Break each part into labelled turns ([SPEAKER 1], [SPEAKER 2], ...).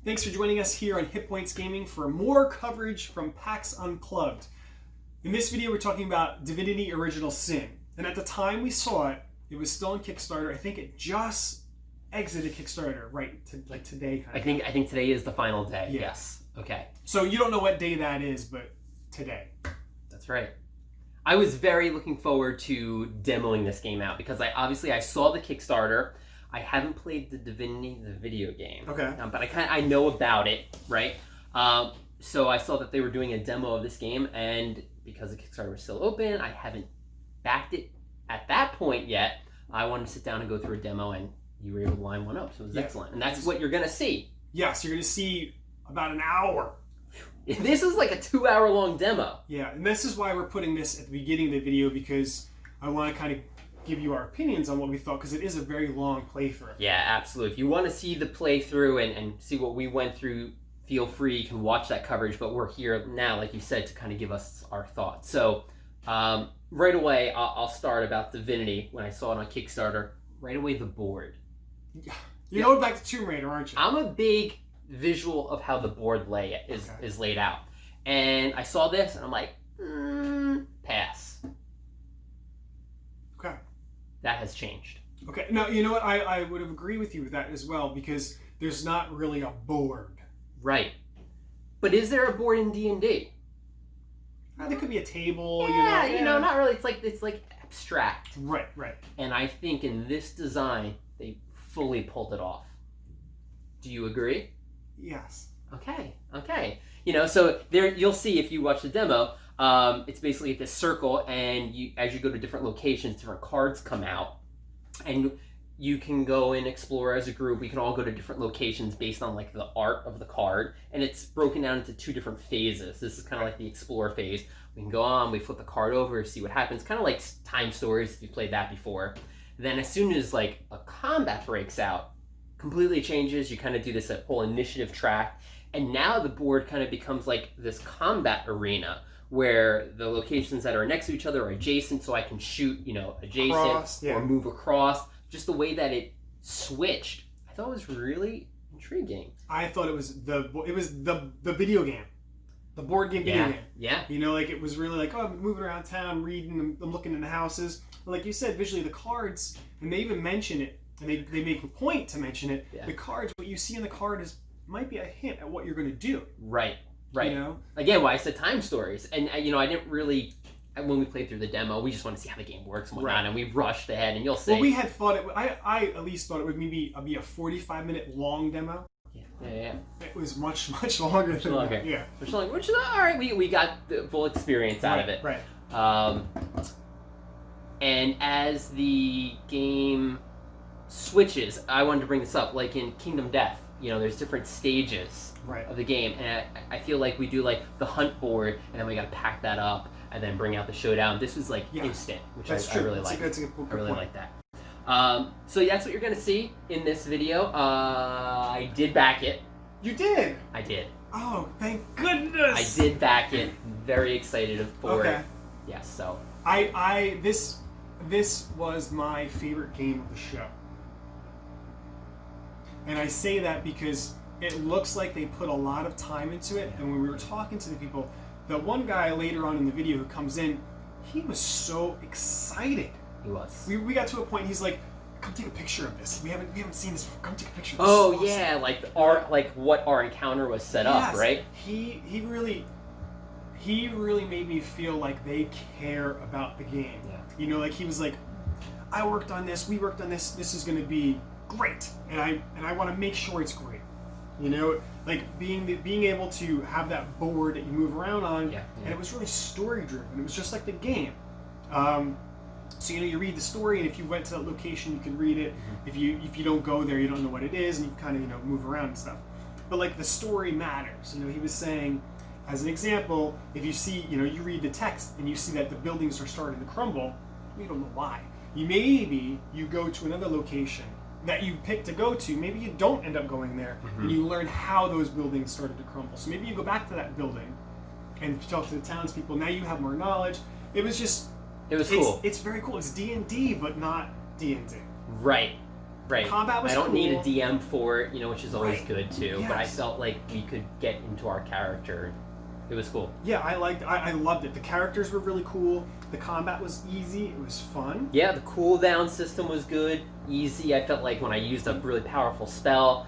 [SPEAKER 1] Thanks for joining us here on HitPointsGaming for more coverage from PAX Unplugged. In this video, we're talking about Divinity Original Sin. And at the time we saw it, it was still on Kickstarter. I think it just exited Kickstarter, like today.
[SPEAKER 2] I think today is the final day. Yeah. Yes. Okay.
[SPEAKER 1] So you don't know what day that is, but today.
[SPEAKER 2] That's right. I was very looking forward to demoing this game out because I saw the Kickstarter. I haven't played the Divinity, the video game.
[SPEAKER 1] Okay.
[SPEAKER 2] But I know about it, right? So I saw that they were doing a demo of this game, and because the Kickstarter was still open, I haven't backed it at that point yet. I wanted to sit down and go through a demo, and you were able to line one up, so it was excellent. And that's what you're going to see.
[SPEAKER 1] Yes, you're going to see about an hour.
[SPEAKER 2] This is like a 2-hour-long demo.
[SPEAKER 1] Yeah, and this is why we're putting this at the beginning of the video, because I want to kind of give you our opinions on what we thought, because it is a very long playthrough.
[SPEAKER 2] Yeah, absolutely. If you want to see the playthrough and see what we went through, feel free. You can watch that coverage, but we're here now, like you said, to kind of give us our thoughts. So right away, I'll start about Divinity. When I saw it on Kickstarter, right away the board.
[SPEAKER 1] You're going back to Tomb Raider, aren't you?
[SPEAKER 2] I'm a big visual of how the board is laid out. And I saw this, and I'm like, pass.
[SPEAKER 1] Okay.
[SPEAKER 2] That has changed.
[SPEAKER 1] Okay. Now, you know what? I would have agreed with you with that as well, because there's not really a board.
[SPEAKER 2] Right. But is there a board in D&D?
[SPEAKER 1] There could be a table,
[SPEAKER 2] not really. It's like abstract.
[SPEAKER 1] Right.
[SPEAKER 2] And I think in this design, they fully pulled it off. Do you agree?
[SPEAKER 1] Yes.
[SPEAKER 2] Okay. So there you'll see if you watch the demo, it's basically this circle, and as you go to different locations, different cards come out, and you can go and explore as a group. We can all go to different locations based on like the art of the card, and it's broken down into 2 different phases. This is kind of like the explore phase. We can go on, we flip the card over, see what happens, kind of like Time Stories if you played that before. Then as soon as like a combat breaks out, completely changes. You kind of do this whole initiative track, and now the board kind of becomes like this combat arena where the locations that are next to each other are adjacent, so I can shoot, adjacent or move across. Just the way that it switched, I thought it was really intriguing.
[SPEAKER 1] I thought it was the video game, the board game video game.
[SPEAKER 2] Yeah.
[SPEAKER 1] It was really like, I'm moving around town, reading, I'm looking in the houses. But like you said, visually the cards, and they even mention it, and they make a point to mention it. Yeah. The cards, what you see in the card might be a hint at what you're going to do.
[SPEAKER 2] Right. Again, why I said Time Stories, and I didn't really. When we played through the demo, we just want to see how the game works and whatnot, and we rushed ahead, and you'll see.
[SPEAKER 1] Well, we had thought I at least thought it would maybe be a 45-minute long demo.
[SPEAKER 2] Yeah.
[SPEAKER 1] It was much longer than that. Yeah.
[SPEAKER 2] Much longer, which is all right. We got the full experience out of it.
[SPEAKER 1] Right.
[SPEAKER 2] And as the game switches, I wanted to bring this up, like in Kingdom Death, there's different stages of the game, and I feel like we do like the hunt board, and then we got to pack that up and then bring out the showdown. This was like instant, which I really like. I really like that. So that's what you're going to see in this video. I did back it.
[SPEAKER 1] You did?
[SPEAKER 2] I did.
[SPEAKER 1] Oh, thank goodness!
[SPEAKER 2] I did back it. Very excited for it. Yes, so.
[SPEAKER 1] This was my favorite game of the show. And I say that because it looks like they put a lot of time into it. And when we were talking to the people, the one guy later on in the video who comes in, he was so excited.
[SPEAKER 2] He was.
[SPEAKER 1] We got to a point, he's like, come take a picture of this. We haven't seen this before. Come take a picture of this.
[SPEAKER 2] Oh, yeah, like what our encounter was set up, right?
[SPEAKER 1] He really made me feel like they care about the game. Yeah. He was like, I worked on this, we worked on this, this is going to be great, and I want to make sure it's great. Like being able to have that board that you move around on, and it was really story driven. It was just like the game. So you read the story, and if you went to that location, you could read it. Mm-hmm. If you don't go there, you don't know what it is, and you kind of move around and stuff. But like the story matters. He was saying, as an example, if you see, you read the text and you see that the buildings are starting to crumble, you don't know why. Maybe you go to another location that you pick to go to, maybe you don't end up going there, and you learn how those buildings started to crumble. So maybe you go back to that building and talk to the townspeople. Now you have more knowledge. It was cool. It's very cool. It's D&D, but not D&D.
[SPEAKER 2] Right. Right.
[SPEAKER 1] Combat was
[SPEAKER 2] I don't
[SPEAKER 1] cool.
[SPEAKER 2] need a DM for it, which is always
[SPEAKER 1] Right.
[SPEAKER 2] good too.
[SPEAKER 1] Yes.
[SPEAKER 2] But I felt like we could get into our character. It was cool.
[SPEAKER 1] Yeah, I loved it. The characters were really cool. The combat was easy. It was fun.
[SPEAKER 2] Yeah, the cooldown system was good, easy. I felt like when I used a really powerful spell,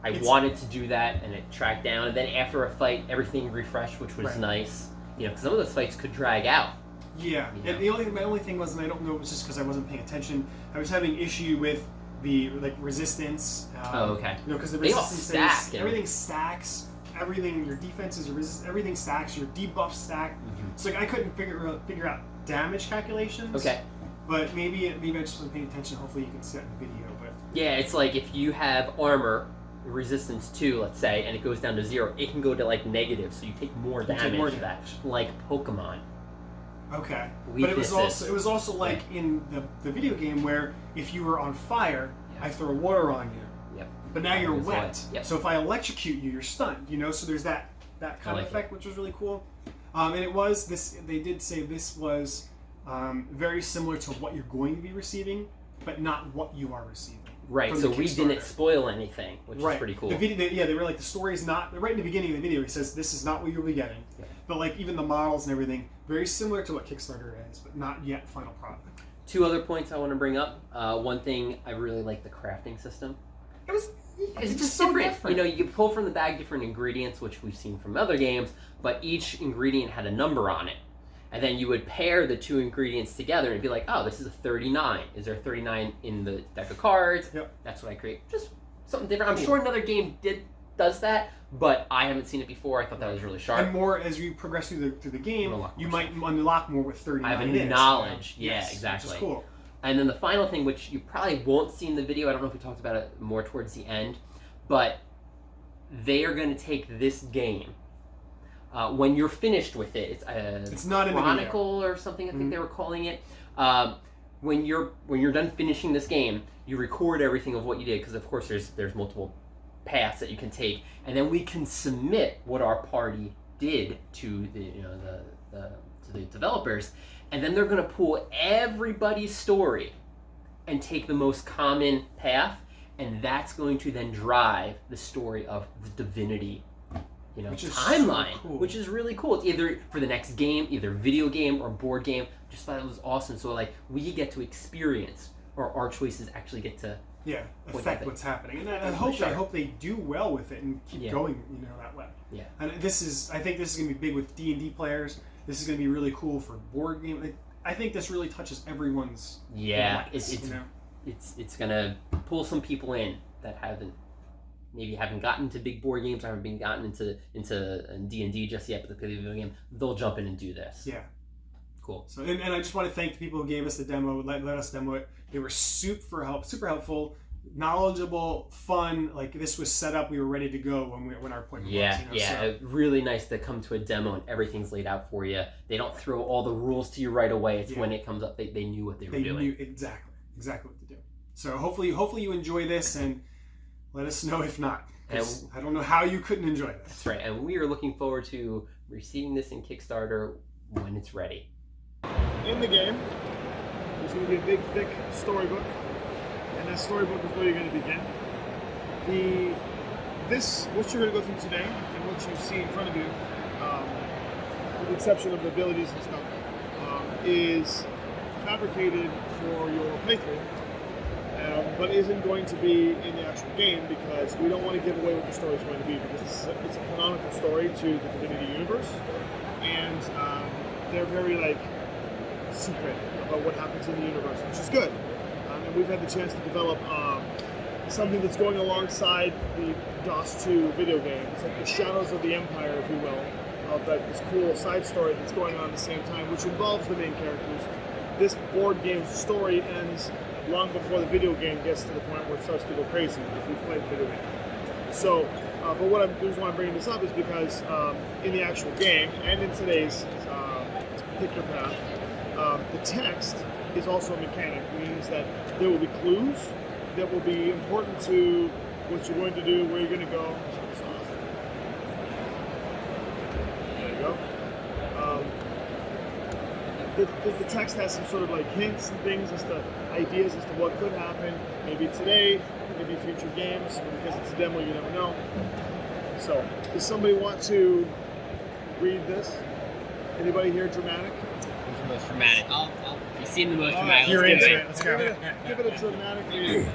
[SPEAKER 2] I wanted to do that, and it tracked down. And then after a fight, everything refreshed, which was nice. Because some of those fights could drag out.
[SPEAKER 1] Yeah, and my only thing was, and I don't know, it was just because I wasn't paying attention. I was having issue with the resistance.
[SPEAKER 2] Okay.
[SPEAKER 1] Because the
[SPEAKER 2] They all
[SPEAKER 1] resistance
[SPEAKER 2] stack,
[SPEAKER 1] everything stacks. Everything, your defenses, everything stacks. Your debuffs stack. Mm-hmm. So I couldn't figure out damage calculations.
[SPEAKER 2] Okay.
[SPEAKER 1] But maybe I just wasn't paying attention. Hopefully you can see that in the video. But
[SPEAKER 2] yeah, it's like if you have armor resistance 2, let's say, and it goes down to 0, it can go to negative, so you take more damage to that, like Pokemon.
[SPEAKER 1] Okay. But it was also like in the video game where if you were on fire, I throw water on you. Yep. But now you're wet. Yep. So if I electrocute you, you're stunned. So there's that kind of effect, which was really cool. And it was this. They did say this was very similar to what you're going to be receiving, but not what you are receiving.
[SPEAKER 2] Right. So we didn't spoil anything, which is pretty cool.
[SPEAKER 1] The video, they were like, the story's not right in the beginning of the video. He says this is not what you'll be getting, but even the models and everything, very similar to what Kickstarter is, but not yet final product.
[SPEAKER 2] 2 other points I want to bring up. One thing, I really like the crafting system. It's just so different. You pull from the bag different ingredients, which we've seen from other games, but each ingredient had a number on it. And then you would pair the 2 ingredients together and be like, oh, this is a 39. Is there a 39 in the deck of cards? Yep. That's what I create. Just something different. I'm sure another game does that, but I haven't seen it before. I thought that was really sharp.
[SPEAKER 1] And more as you progress through the game, you might unlock more with 39.
[SPEAKER 2] I have a knowledge. Yeah,
[SPEAKER 1] yes,
[SPEAKER 2] exactly.
[SPEAKER 1] Which is cool.
[SPEAKER 2] And then the final thing, which you probably won't see in the video, I don't know if we talked about it more towards the end, but they are going to take this game. When you're finished with it, it's not Chronicle or something. I think they were calling it. When you're done finishing this game, you record everything of what you did, because of course there's multiple paths that you can take, and then we can submit what our party did to the developers, and then they're going to pull everybody's story and take the most common path, and that's going to then drive the story of the Divinity timeline, so cool. Which is really cool. It's either for the next game, either video game or board game. Just thought it was awesome. So we get to experience, or our choices actually get to
[SPEAKER 1] affect what's happening. And I hope they do well with it and keep going that way. Yeah. And I think this is going to be big with D&D players. This is going to be really cool for board game. I think this really touches everyone's.
[SPEAKER 2] Yeah, it's going to pull some people in that haven't gotten into big board games, or haven't gotten into D&D just yet, but they play the video game, they'll jump in and do this. Yeah. Cool. So and I just want to thank the people who gave us the demo, let us demo it. They were super helpful, knowledgeable, fun. This was set up, we were ready to go when our appointment was. So. Really nice to come to a demo and everything's laid out for you. They don't throw all the rules to you right away. It's when it comes up, they knew what they were doing. They knew exactly what to do. So hopefully you enjoy this, and let us know if not. I don't know how you couldn't enjoy this. That's right. And we are looking forward to receiving this in Kickstarter when it's ready.
[SPEAKER 3] In the game, there's going to be a big, thick storybook. And that storybook is where you're going to begin. What you're going to go through today, and what you see in front of you, with the exception of the abilities and stuff, is fabricated for your playthrough. But isn't going to be in the actual game, because we don't want to give away what the story is going to be, because it's a canonical story to the Divinity universe, and they're very secret about what happens in the universe, which is good. And we've had the chance to develop something that's going alongside the DOS 2 video game. It's like the Shadows of the Empire, if you will, of this cool side story that's going on at the same time, which involves the main characters. This board game's story ends long before the video game gets to the point where it starts to go crazy if you've played the video game. So, but the reason why I'm bringing this up is because in the actual game, and in today's Pick Your Path, the text is also a mechanic, means that there will be clues that will be important to what you're going to do, where you're going to go. Shut this off. There you go. the text has some sort of like hints and things as to ideas as to what could happen. Maybe today, maybe future games. Because it's a demo, you never know. So, does somebody want to read this? Anybody here dramatic?
[SPEAKER 4] Who's the most dramatic? You seem the most
[SPEAKER 3] All
[SPEAKER 4] dramatic.
[SPEAKER 3] right, you're
[SPEAKER 4] Let's do
[SPEAKER 3] into
[SPEAKER 4] it.
[SPEAKER 3] it. Let's go. Give it a dramatic reading.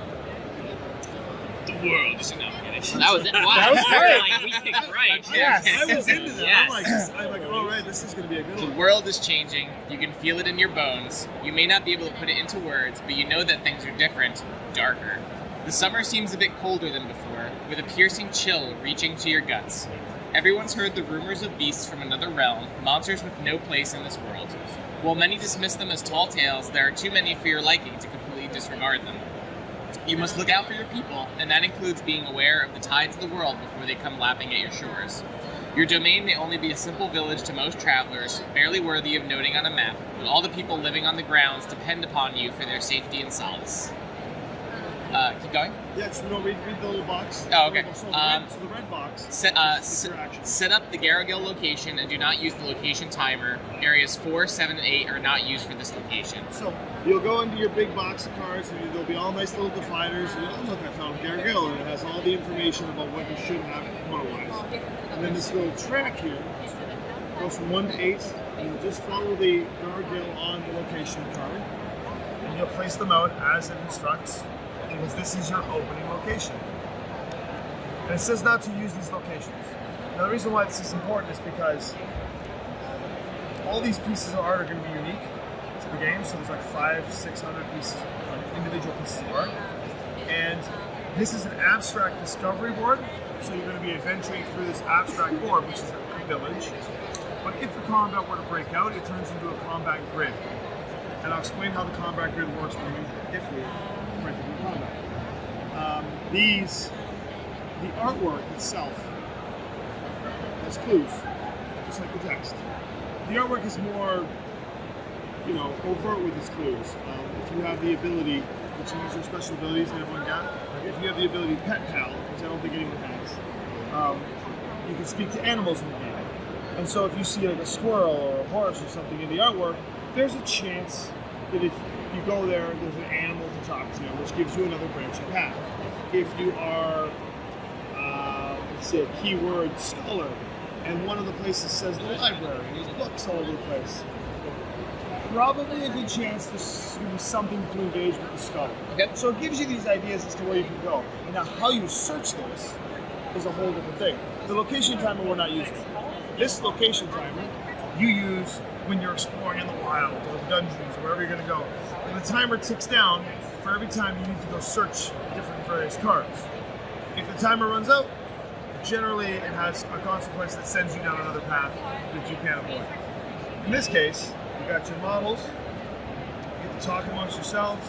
[SPEAKER 4] The world is not finished. That was it. Wow.
[SPEAKER 3] That was great.
[SPEAKER 4] Like, we picked right.
[SPEAKER 3] Yes, I was into that.
[SPEAKER 4] Yes.
[SPEAKER 3] I'm like, all right, this is going to be a good
[SPEAKER 5] The
[SPEAKER 3] one.
[SPEAKER 5] world is changing. You can feel it in your bones. You may not be able to put it into words, but you know that things are different, darker. The summer seems a bit colder than before, with a piercing chill reaching to your guts. Everyone's heard the rumors of beasts from another realm, monsters with no place in this world. While many dismiss them as tall tales, there are too many for your liking to completely disregard them. You must look out for your people, and that includes being aware of the tides of the world before they come lapping at your shores. Your domain may only be a simple village to most travelers, barely worthy of noting on a map, but all the people living on the grounds depend upon you for their safety and solace. Keep going?
[SPEAKER 3] Yeah, so read the little box.
[SPEAKER 5] Oh, okay.
[SPEAKER 3] So the red box.
[SPEAKER 5] Set
[SPEAKER 3] your action.
[SPEAKER 5] up the Garagil location and do not use the location timer. Areas 4, 7, and 8 are not used for this location.
[SPEAKER 3] So you'll go into your big box of cards, and there'll be all nice little dividers. And oh, look, I found Garagil, and it has all the information about what you should have component-wise. And then this little track here goes from 1 to 8, and you'll just follow the Garagil on the location card, and you'll place them out as it instructs, because this is your opening location. And it says not to use these locations. Now the reason why this is important is because all these pieces of art are going to be unique to the game. So there's like 500-600 pieces, like individual pieces of art. And this is an abstract discovery board. So you're going to be adventuring through this abstract board, which is a village. But if the combat were to break out, it turns into a combat grid. And I'll explain how the combat grid works when we, if we break into combat. The artwork itself has clues, just like the text. The artwork is more, overt with its clues. If you have the ability, which you use your special abilities that everyone got, if you have the ability Pet Pal, which I don't think anyone has, you can speak to animals in the game. And so if you see like a squirrel or a horse or something in the artwork, there's a chance that if you go there, there's an animal to talk to, which gives you another branching path. If you are, let's say, a keyword scholar, and one of the places says the library, there's books all over the place, probably a good chance there's something to engage with the scholar.
[SPEAKER 5] Okay.
[SPEAKER 3] So it gives you these ideas as to where you can go. And now how you search this is a whole different thing. The location timer we're not using. This location timer you use when you're exploring in the wild or the dungeons or wherever you're going to go. And the timer ticks down for every time you need to go search different various cards. If the timer runs out, generally it has a consequence that sends you down another path that you can't avoid. In this case, you got your models, you get to talk amongst yourselves,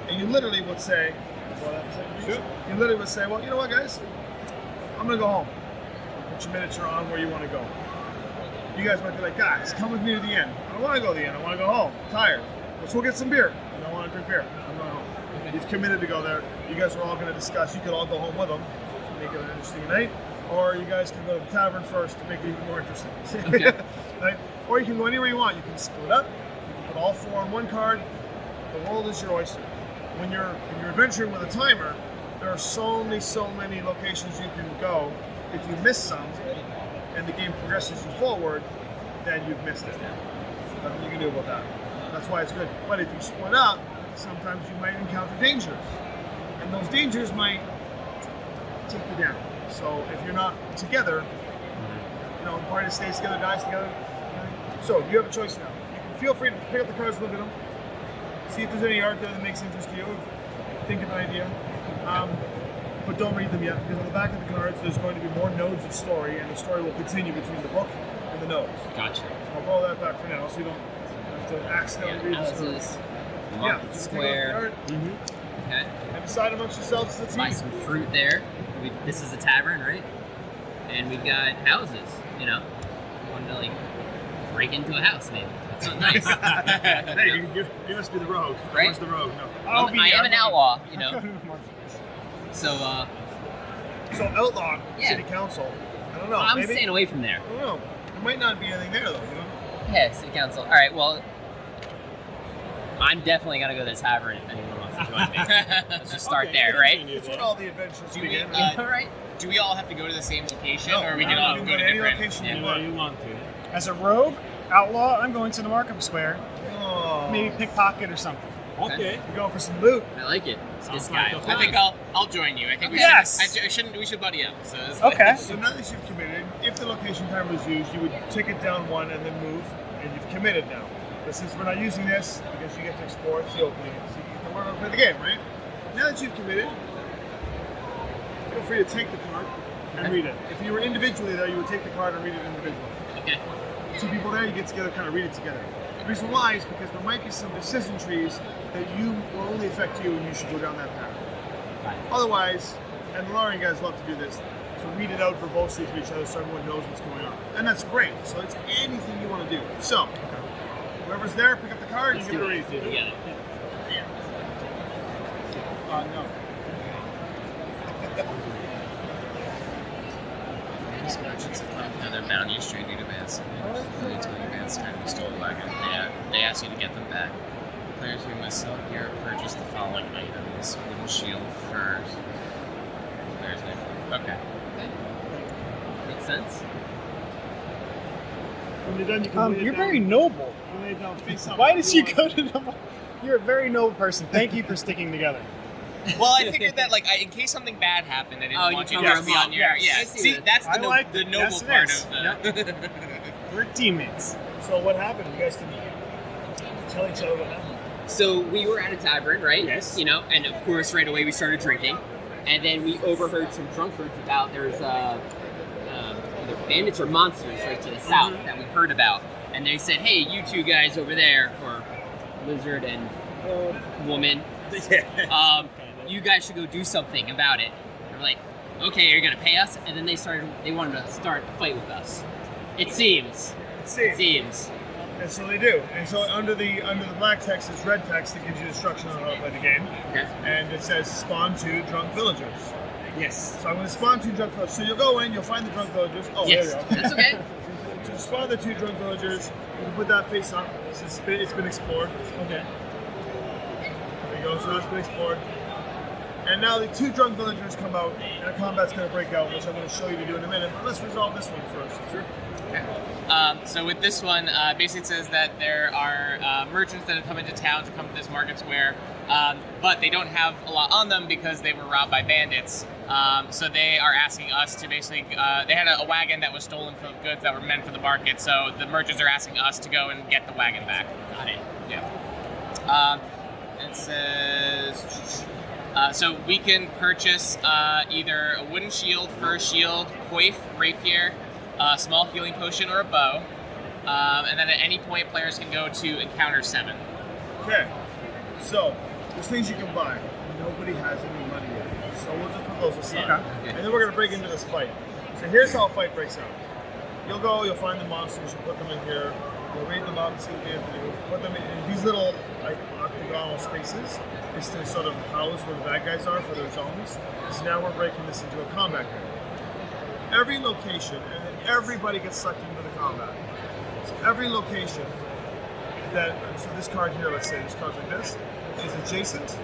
[SPEAKER 3] and you literally would say, you literally would say, well, you know what, guys? I'm going to go home. Put your miniature on where you want to go. You guys might be like, guys, come with me to the end. I don't want to go to the end. I want to go home. I'm tired. Let's go get some beer. I don't want to drink beer. I'm going home. You've committed to go there. You guys are all going to discuss. You could all go home with them, make it an interesting night, or you guys can go to the tavern first to make it even more interesting.
[SPEAKER 5] Okay.
[SPEAKER 3] Right? Or you can go anywhere you want. You can split up. You can put all 4 on one card. The world is your oyster. When you're adventuring with a timer, there are so many locations you can go. If you miss some, and the game progresses you forward, then you've missed it. Nothing you can do about that. That's why it's good. But if you split up, sometimes you might encounter dangers. And those dangers might take you down. So if you're not together, the party stays together, dies together. So you have a choice now. You can feel free to pick up the cards, look at them, see if there's any art there that makes interest to you, think of an idea. But don't read them yet, because on the back of the cards, there's going to be more nodes of story, and the story will continue between the book and the nodes.
[SPEAKER 4] Gotcha.
[SPEAKER 3] So I'll roll that back for now, so you don't have to accidentally read the story.
[SPEAKER 4] Houses,
[SPEAKER 3] Yeah,
[SPEAKER 4] market
[SPEAKER 3] just
[SPEAKER 4] square.
[SPEAKER 3] take a look at the art,
[SPEAKER 4] Okay.
[SPEAKER 3] and decide amongst yourselves as a
[SPEAKER 4] Buy
[SPEAKER 3] team.
[SPEAKER 4] some fruit there. This is a tavern, right? And we've got houses. Want to break into a house, maybe. That's not nice.
[SPEAKER 3] Hey, you must be the rogue.
[SPEAKER 4] Right?
[SPEAKER 3] Where's the rogue? No.
[SPEAKER 4] I am an outlaw, So,
[SPEAKER 3] So outlaw,
[SPEAKER 4] Yeah.
[SPEAKER 3] city council. I don't know.
[SPEAKER 4] I'm
[SPEAKER 3] maybe.
[SPEAKER 4] staying away from there.
[SPEAKER 3] I don't know. There might not be anything there though.
[SPEAKER 4] Yeah, city council. All right, well, I'm definitely gonna go to the tavern if anyone wants to join me. Let's just start there, right?
[SPEAKER 3] It's when all the adventures
[SPEAKER 5] Do we,
[SPEAKER 3] begin.
[SPEAKER 4] All right.
[SPEAKER 5] do we all have to go to the same location,
[SPEAKER 3] No,
[SPEAKER 5] or we
[SPEAKER 3] no,
[SPEAKER 5] can all
[SPEAKER 3] you
[SPEAKER 5] go
[SPEAKER 3] can
[SPEAKER 5] to
[SPEAKER 3] any
[SPEAKER 5] different?
[SPEAKER 3] location
[SPEAKER 4] Yeah.
[SPEAKER 3] you
[SPEAKER 6] Where
[SPEAKER 3] want.
[SPEAKER 6] you want to.
[SPEAKER 1] As a rogue outlaw, I'm going to the Markham Square.
[SPEAKER 3] Oh.
[SPEAKER 1] Maybe pickpocket or something.
[SPEAKER 6] Okay.
[SPEAKER 3] We're going for some loot.
[SPEAKER 4] I like it.
[SPEAKER 6] Sounds
[SPEAKER 4] This guy.
[SPEAKER 6] like a
[SPEAKER 5] I think I'll join you. I think we
[SPEAKER 1] Yes.
[SPEAKER 5] should. We should buddy up. So it's
[SPEAKER 1] Okay.
[SPEAKER 3] So now that you've committed, if the location timer was used, you would tick it down one and then move, and you've committed now. But since we're not using this, because you get to explore, it's the opening, so you get to learn how to play the game, right? Now that you've committed, feel free to take the card and read it. If you were individually there, you would take the card and read it individually.
[SPEAKER 4] Okay.
[SPEAKER 3] Two people there, you get together, kind of read it together. The reason why is because there might be some decision trees that will only affect you, and you should go down that path.
[SPEAKER 4] Fine.
[SPEAKER 3] Otherwise, and Laura, you guys love to do this, to read it out verbosely to each other so everyone knows what's going on. And that's great. So it's anything you want to do. So, whoever's there, pick up the card and
[SPEAKER 4] Let's
[SPEAKER 3] give
[SPEAKER 4] do
[SPEAKER 3] it a
[SPEAKER 4] it.
[SPEAKER 3] read.
[SPEAKER 4] Together.
[SPEAKER 3] No.
[SPEAKER 5] These merchants have come to their bounty straight to advance. They tell you advance time you stole a wagon. They ask you to get them back. Players who must sell here purchase the following items: wooden shield first. Player's name. Okay.
[SPEAKER 4] Okay. Makes sense.
[SPEAKER 3] When you're done, you can lay it
[SPEAKER 1] You're
[SPEAKER 3] down.
[SPEAKER 1] very noble.
[SPEAKER 3] You lay it down face up.
[SPEAKER 1] Why did you go to the? You're a very noble person. Thank you for sticking together.
[SPEAKER 5] Well, I figured that in case something bad happened, I didn't
[SPEAKER 4] Oh, you
[SPEAKER 5] want you to
[SPEAKER 4] cover
[SPEAKER 5] just be
[SPEAKER 4] them
[SPEAKER 5] on
[SPEAKER 4] up.
[SPEAKER 5] your.
[SPEAKER 4] Yes,
[SPEAKER 5] Yeah.
[SPEAKER 4] I see
[SPEAKER 5] See,
[SPEAKER 4] that.
[SPEAKER 5] that's
[SPEAKER 3] I like
[SPEAKER 5] the
[SPEAKER 3] it.
[SPEAKER 5] noble
[SPEAKER 3] Yes, it
[SPEAKER 5] part
[SPEAKER 3] is.
[SPEAKER 5] of the.
[SPEAKER 1] We're teammates.
[SPEAKER 3] So what happened? You guys can tell each other what happened.
[SPEAKER 4] So we were at a tavern, right?
[SPEAKER 1] Yes.
[SPEAKER 4] You know, and of course, right away we started drinking, and then we overheard some drunkards about there's either bandits or monsters right to the south that we heard about, and they said, "Hey, you two guys over there, or lizard and woman, you guys should go do something about it." We're like, "Okay, you're gonna pay us?" And then they wanted to start a fight with us. It seems.
[SPEAKER 3] See.
[SPEAKER 4] It seems.
[SPEAKER 3] And so they do. And so under the black text is red text that gives you instructions on how to play the game.
[SPEAKER 4] Okay.
[SPEAKER 3] And it says spawn 2 drunk villagers.
[SPEAKER 1] Yes.
[SPEAKER 3] So I'm going to spawn 2 drunk villagers. So you'll go in, you'll find the drunk villagers. Oh,
[SPEAKER 4] Yes,
[SPEAKER 3] there you go.
[SPEAKER 4] that's okay.
[SPEAKER 3] To spawn the 2 drunk villagers, you can put that face up. It's been explored.
[SPEAKER 1] Okay.
[SPEAKER 3] There you go. So that's been explored. And now the 2 drunk villagers come out, and a combat's going to break out, which I'm going to show you to do in a minute. But let's resolve this one first. Sure.
[SPEAKER 5] Okay. So with this one, basically it says that there are merchants that have come into town to come to this market square, but they don't have a lot on them because they were robbed by bandits. So they are asking us to basically, they had a wagon that was stolen full of goods that were meant for the market, so the merchants are asking us to go and get the wagon back.
[SPEAKER 4] Got it.
[SPEAKER 5] Yeah. It says, so we can purchase either a wooden shield, fur shield, coif, rapier, a small healing potion, or a bow. And then at any point, players can go to encounter 7.
[SPEAKER 3] Okay. So, there's things you can buy. Nobody has any money yet. So we'll just put those aside.
[SPEAKER 4] Okay.
[SPEAKER 3] And then we're going to break into this fight. So here's how a fight breaks out. You'll go, you'll find the monsters, you put them in here, you'll read them out and see what they have to do. Put them in these little octagonal spaces. It's to sort of house where the bad guys are for their zones. So now we're breaking this into a combat game. Every location, and then everybody gets sucked into the combat. So every location so this card here, let's say this card's like this, is adjacent.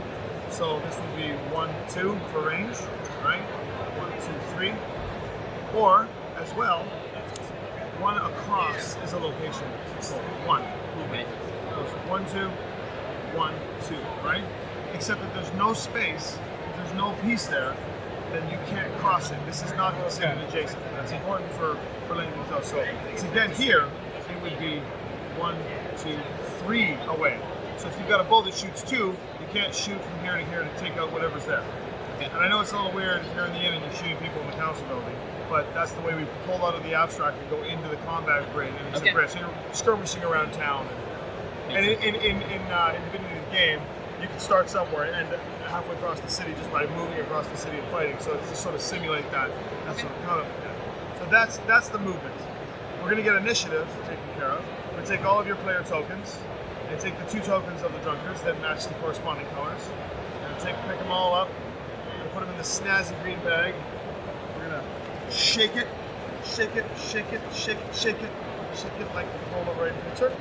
[SPEAKER 3] So this would be 1, 2 for range, right? 1, 2, 3. Or, as well, 1 across is a location. So 1.
[SPEAKER 4] Okay.
[SPEAKER 3] Goes 1, 2, 1, 2, right? Except that there's no space, if there's no piece there, then you can't cross it. This is not considered adjacent. That's important for letting things out. So to get here, it would be 1, 2, 3 away. So if you've got a bow that shoots 2, you can't shoot from here to here to take out whatever's there. And I know it's a little weird if you're in the inn and you're shooting people in the council building, but that's the way we pull out of the abstract and go into the combat grid, and it's a grid. So you're skirmishing around town. And in Divinity the game, you can start somewhere and end halfway across the city just by moving across the city and fighting. So it's to sort of simulate that. That's sort of kind of. Yeah. So that's the movement. We're going to get initiative taken care of. We're going to take all of your player tokens and take the 2 tokens of the drunkards that match the corresponding colors. And pick them all up. We're going to put them in the snazzy green bag. We're going to shake it, shake it, shake it, shake it, shake it, shake it like the Polaroid picture.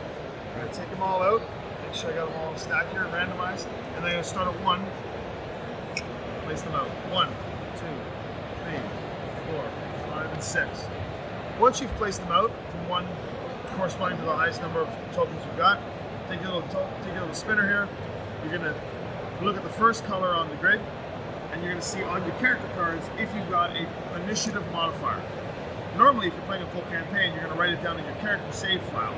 [SPEAKER 3] We're going to take them all out and make sure I got them all stacked here, randomized, and then I'm going to start at 1, place them out. 1, 2, 3, 4, 5, and 6. Once you've placed them out from 1 corresponding to the highest number of tokens you've got, take a little spinner here. You're going to look at the first color on the grid, and you're going to see on your character cards if you've got an initiative modifier. Normally, if you're playing a full campaign, you're going to write it down in your character save file,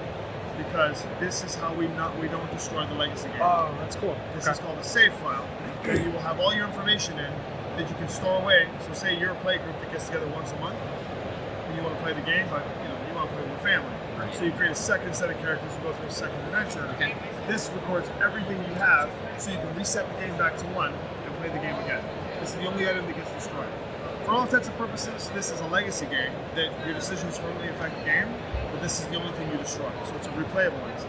[SPEAKER 3] because this is how we don't destroy the legacy game.
[SPEAKER 1] Oh, that's cool.
[SPEAKER 3] This is called a save file, and you will have all your information in that you can store away. So say you're a play group that gets together once a month, and you want to play the game, but you want to play with your family. Right. So you create a second set of characters and go through a second adventure.
[SPEAKER 4] Okay.
[SPEAKER 3] This records everything you have, so you can reset the game back to 1 and play the game again. This is the only item that gets destroyed. For all intents and purposes, this is a legacy game that your decisions permanently affect the game, but this is the only thing you destroy. So it's a replayable legacy.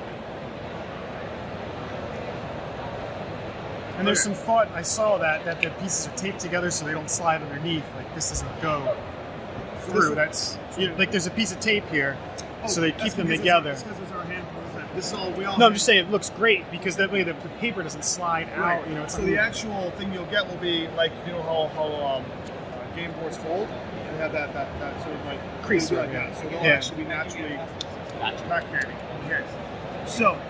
[SPEAKER 1] And there's some thought, I saw that the pieces are taped together so they don't slide underneath. Like, this doesn't go through. Like, there's a piece of tape here, so they keep them together.
[SPEAKER 3] That's because it's our hand. This is all we all.
[SPEAKER 1] No, I'm just saying it looks great because that way the paper doesn't slide out.
[SPEAKER 3] So the actual thing you'll get will be like how game boards fold. They have that sort of like
[SPEAKER 1] crease
[SPEAKER 3] like that. So they'll actually be naturally backhanded. Okay. So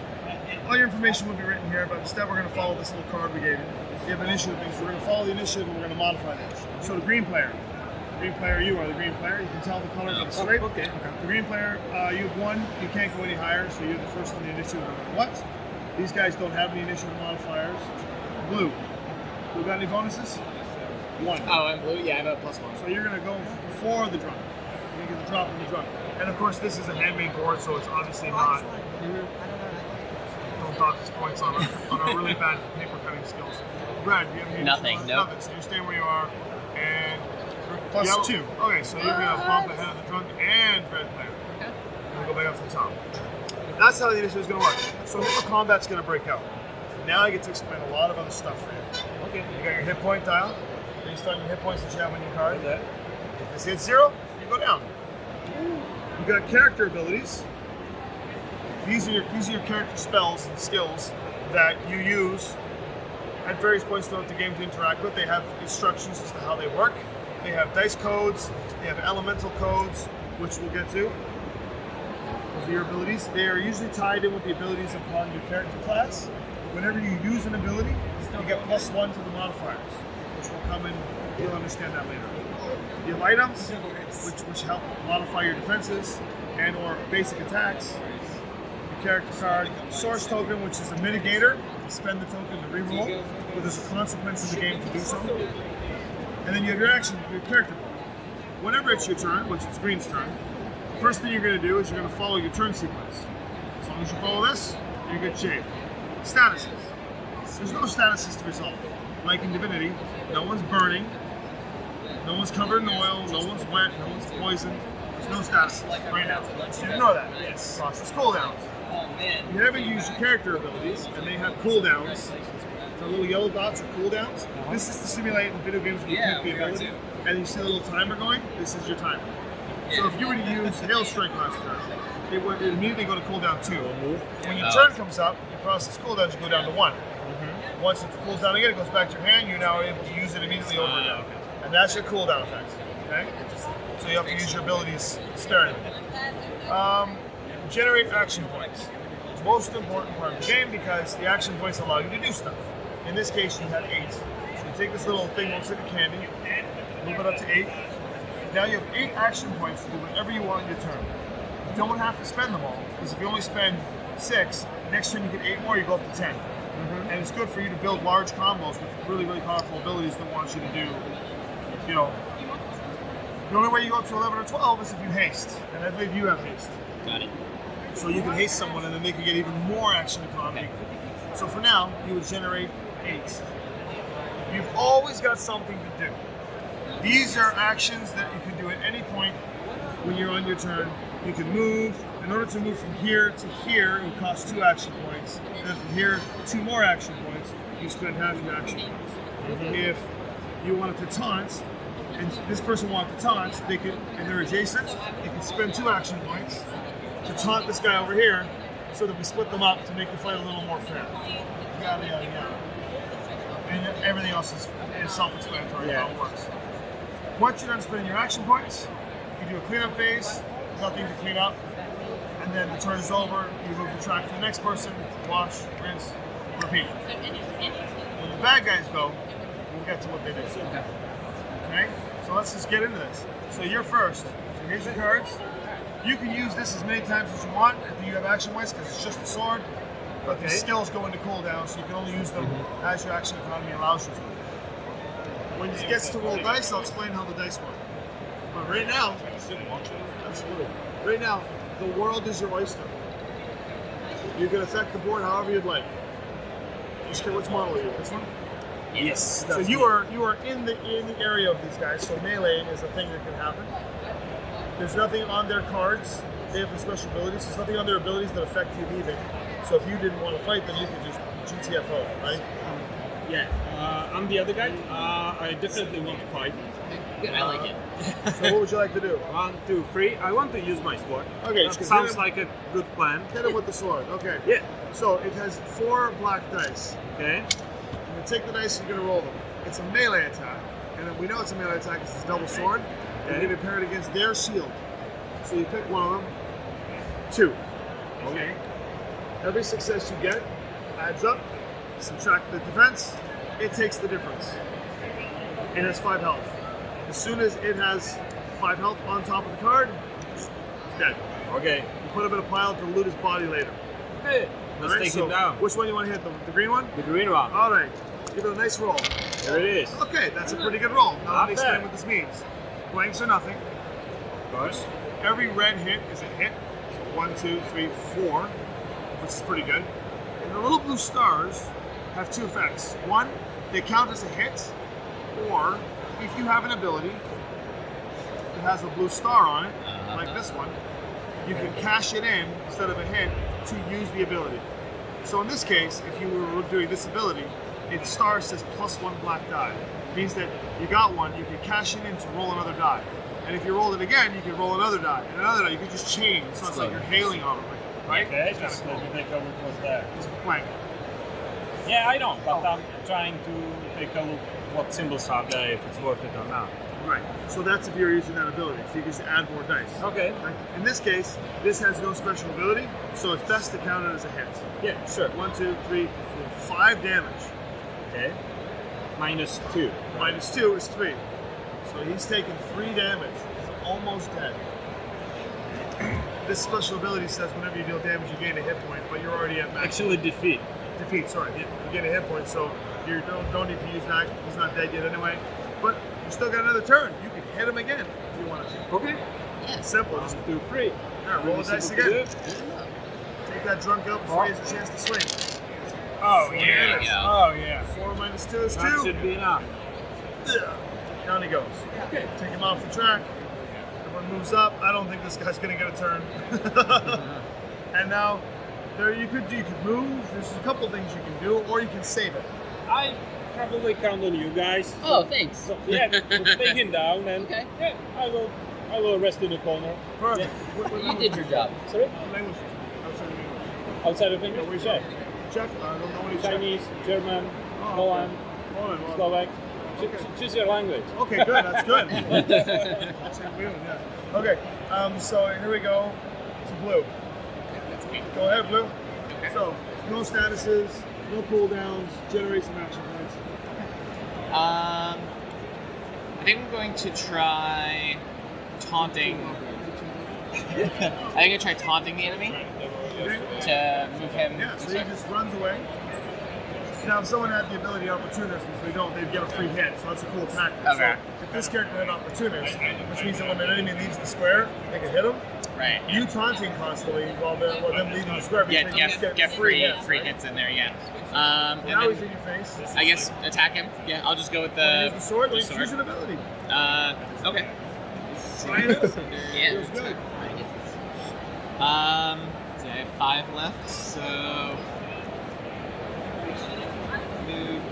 [SPEAKER 3] all your information will be written here, but instead we're going to follow this little card we gave you. You have initiative things. We're going to follow the initiative and we're going to modify this. So the green player. Green player, you are the green player. You can tell the color from straight.
[SPEAKER 4] Okay.
[SPEAKER 3] The green player, you have 1. You can't go any higher, so you're the first in the initiative no matter what. These guys don't have any initiative modifiers. Blue. You got any bonuses? 1.
[SPEAKER 4] Oh, I'm blue. Yeah, I have a +1.
[SPEAKER 3] So you're going to go before the drunk. You get the drop in the drunk. And of course, this is a handmade board, so it's obviously not. Don't dock his points on our really bad paper cutting skills. Brad, do you have any
[SPEAKER 4] Nothing. Nope.
[SPEAKER 3] Nothing. So you're staying where you are. And
[SPEAKER 1] +2.
[SPEAKER 3] Okay, so you're going to bump ahead of the drunk and red player. Okay. And we go back up to the top. That's how the initiative is going to work. So now combat's going to break out. Now I get to explain a lot of other stuff for you. Okay. You got your hit point dial. Based on your hit points that you have on your card. If this hits 0, you go down. You got character abilities. These are your character spells and skills that you use at various points throughout the game to interact with. They have instructions as to how they work. They have dice codes. They have elemental codes, which we'll get to. Those are your abilities. They are usually tied in with the abilities upon your character class. Whenever you use an ability, you get +1 to the modifiers, which will come in. You'll understand that later. You have items, which help modify your defenses and or basic attacks. Your character card, source token, which is a mitigator. You spend the token to reroll, but there's a consequence in the game to do so. And then you have your character point. Whenever it's your turn, which is green's turn, the first thing you're going to do is you're going to follow your turn sequence. As long as you follow this, you're in good shape. Statuses. There's no statuses to resolve. Like in Divinity, no one's burning, no one's covered in oil, no one's wet, no one's poisoned. There's no statuses right now. So you ignore that. Yes. Process cooldowns. You haven't used your character abilities, and they have cooldowns. The little yellow dots are cooldowns. This is to simulate in video games when you keep the ability, and you see a little timer going. This is your timer. So if you were to use Hail Strike last turn, it would immediately go to cooldown 2. When your turn comes up, you process cooldowns, you go down to 1. Once it cools down again, it goes back to your hand. You're now able to use it immediately over again, and that's your cooldown effect. Okay, so you have to use your abilities sparingly. Generate action points. Most important part of the game because the action points allow you to do stuff. In this case, you have 8. So you take this little thing, looks like a candy, move it up to 8. Now you have 8 action points to do whatever you want in your turn. You don't have to spend them all, because if you only spend 6, next turn you get 8 more, you go up to 10. And it's good for you to build large combos with really, really powerful abilities that want you to do, the only way you go up to 11 or 12 is if you haste. And I believe you have haste.
[SPEAKER 4] Got it.
[SPEAKER 3] So you can haste someone and then they can get even more action economy. So for now, you would generate 8. You've always got something to do. These are actions that you can do at any point when you're on your turn. You can move. In order to move from here to here, it would cost 2 action points. And then from here, 2 more action points. You spend half your action points. If you wanted to taunt, and this person wanted to taunt, and they're adjacent, they can spend 2 action points to taunt this guy over here, so that we split them up to make the fight a little more fair. Yada, yada, yada. And everything else is self-explanatory how it works. Once you're done spending your action points, you do a cleanup phase, nothing to clean up, and then the turn is over, you move the track to the next person, wash, rinse, repeat. When the bad guys go, we'll get to what they do. Okay? So let's just get into this. So you're first. So here's your cards. You can use this as many times as you want if you have action points because it's just a sword, but the skills go into cooldown, so you can only use them as your action economy allows you to. When it gets to roll dice, I'll explain how the dice work. But right now, absolutely. Right now, the world is your oyster. You can affect the board however you'd like. Just care which model are you? This one?
[SPEAKER 5] Yes.
[SPEAKER 3] So you are in the area of these guys. So melee is a thing that can happen. There's nothing on their cards. They have the special abilities. There's nothing on their abilities that affect you leaving. So if you didn't want to fight them, you could just GTFO, right?
[SPEAKER 6] I'm the other guy. I definitely want to fight.
[SPEAKER 4] Good, I like it.
[SPEAKER 3] So what would you like to do?
[SPEAKER 6] 1, 2, 3. I want to use my sword.
[SPEAKER 3] Okay,
[SPEAKER 6] That
[SPEAKER 3] just
[SPEAKER 6] sounds like a good plan.
[SPEAKER 3] hit him with the sword. Okay.
[SPEAKER 6] Yeah.
[SPEAKER 3] So it has 4 black dice.
[SPEAKER 6] Okay.
[SPEAKER 3] You take the dice and you're going to roll them. It's a melee attack. And then we know it's a melee attack because it's a double sword. You're going to pair it against their shield. So you pick one of them. 2.
[SPEAKER 6] Okay.
[SPEAKER 3] Every success you get adds up. Subtract the defense. It takes the difference. It has 5 health. As soon as it has 5 health on top of the card, it's dead.
[SPEAKER 6] Okay.
[SPEAKER 3] You put him in a pile to loot his body later.
[SPEAKER 6] Hey, let's
[SPEAKER 3] Alright,
[SPEAKER 6] take
[SPEAKER 3] so
[SPEAKER 6] him down.
[SPEAKER 3] Which one do you want to hit? The green one?
[SPEAKER 6] The green one.
[SPEAKER 3] All right. Give it a nice roll.
[SPEAKER 6] There it is.
[SPEAKER 3] Okay, that's a pretty good roll. Now let me explain
[SPEAKER 6] bad.
[SPEAKER 3] what this means. Blanks are nothing.
[SPEAKER 6] Of course.
[SPEAKER 3] Every red hit is a hit. So 1, 2, 3, 4, which is pretty good. And the little blue stars have 2 effects. One, they count as a hit, or if you have an ability that has a blue star on it, like this one, you can cash it in instead of a hit to use the ability. So in this case, if you were doing this ability, its star says +1 black die. It means that you got one, you can cash it in to roll another die. And if you roll it again, you can roll another die, and another die. You can just chain, so it's like you're hailing on them, right?
[SPEAKER 6] Okay, just let me take a look what's there.
[SPEAKER 3] It's blank.
[SPEAKER 6] Yeah, I know, but I'm trying to take a look what symbols are there, if it's worth it or not.
[SPEAKER 3] Right. So that's if you're using that ability. So you can just add more dice.
[SPEAKER 6] Okay.
[SPEAKER 3] Right? In this case, this has no special ability, so it's best to count it as a hit.
[SPEAKER 6] Yeah, sure.
[SPEAKER 3] 1, 2, 3, 4, 5 damage.
[SPEAKER 6] Okay. -2.
[SPEAKER 3] -2 is 3. So he's taken 3 damage. He's almost dead. This special ability says whenever you deal damage, you gain a hit point, but you're already at max.
[SPEAKER 6] Actually, defeat.
[SPEAKER 3] Defeat, sorry. You gain a hit point, so you don't need to use that. He's not dead yet anyway. But you still got another turn. You can hit him again if you want to.
[SPEAKER 6] Okay.
[SPEAKER 3] Simple. Just
[SPEAKER 6] 2, 3.
[SPEAKER 3] roll the dice again. Take that drunk out before he has a chance to swing.
[SPEAKER 6] Oh,
[SPEAKER 3] Four
[SPEAKER 6] yeah.
[SPEAKER 3] damage.
[SPEAKER 6] Oh, yeah.
[SPEAKER 3] 4 minus 2 is 2.
[SPEAKER 6] That should be enough.
[SPEAKER 3] Down he goes.
[SPEAKER 6] Okay.
[SPEAKER 3] Take him off the track. Everyone moves up. I don't think this guy's going to get a turn. And now, there you could move. There's a couple things you can do, or you can save it.
[SPEAKER 6] I probably count on you guys.
[SPEAKER 4] Oh, thanks.
[SPEAKER 6] So, yeah, take him down, and
[SPEAKER 4] Okay.
[SPEAKER 6] yeah, I will rest in the corner.
[SPEAKER 3] Perfect.
[SPEAKER 6] Yeah.
[SPEAKER 4] You did your job.
[SPEAKER 6] Sorry?
[SPEAKER 3] Language. Outside of English.
[SPEAKER 6] Outside of
[SPEAKER 3] Yeah,
[SPEAKER 6] English?
[SPEAKER 3] where's
[SPEAKER 6] Czech.
[SPEAKER 3] Czech? I don't know what he's
[SPEAKER 6] Chinese, German,
[SPEAKER 3] Oh, okay.
[SPEAKER 6] Poland,
[SPEAKER 3] Poland, well,
[SPEAKER 6] Slovak.
[SPEAKER 3] Okay.
[SPEAKER 6] Choose your language.
[SPEAKER 3] Okay, good. That's good. Okay, so here we go to blue.
[SPEAKER 5] That's me.
[SPEAKER 3] Go ahead, blue.
[SPEAKER 5] Okay.
[SPEAKER 3] So, no statuses, no cooldowns, generate some action points.
[SPEAKER 5] I think I'm going to try taunting. I think I'm going to try taunting the enemy to move him.
[SPEAKER 3] Yeah, so he just runs away. Now, if someone had the ability opportunist, which they don't, they'd get a free hit, so that's a cool tactic.
[SPEAKER 5] Okay.
[SPEAKER 3] So if this character had opportunist, which means that when an enemy leaves the square, they can hit him.
[SPEAKER 5] Right.
[SPEAKER 3] You taunting constantly while them leaving the square, means they just
[SPEAKER 5] Get free
[SPEAKER 3] hits, right?
[SPEAKER 5] hits in there, yeah. And
[SPEAKER 3] Now he's
[SPEAKER 5] then,
[SPEAKER 3] in your face.
[SPEAKER 5] I guess attack him. Yeah, I'll just go with
[SPEAKER 3] Use
[SPEAKER 5] the
[SPEAKER 3] the sword,
[SPEAKER 5] the
[SPEAKER 3] then choose an ability.
[SPEAKER 5] Okay.
[SPEAKER 3] Try it.
[SPEAKER 5] Yeah.
[SPEAKER 3] Feels good.
[SPEAKER 5] So I have 5 left, so move.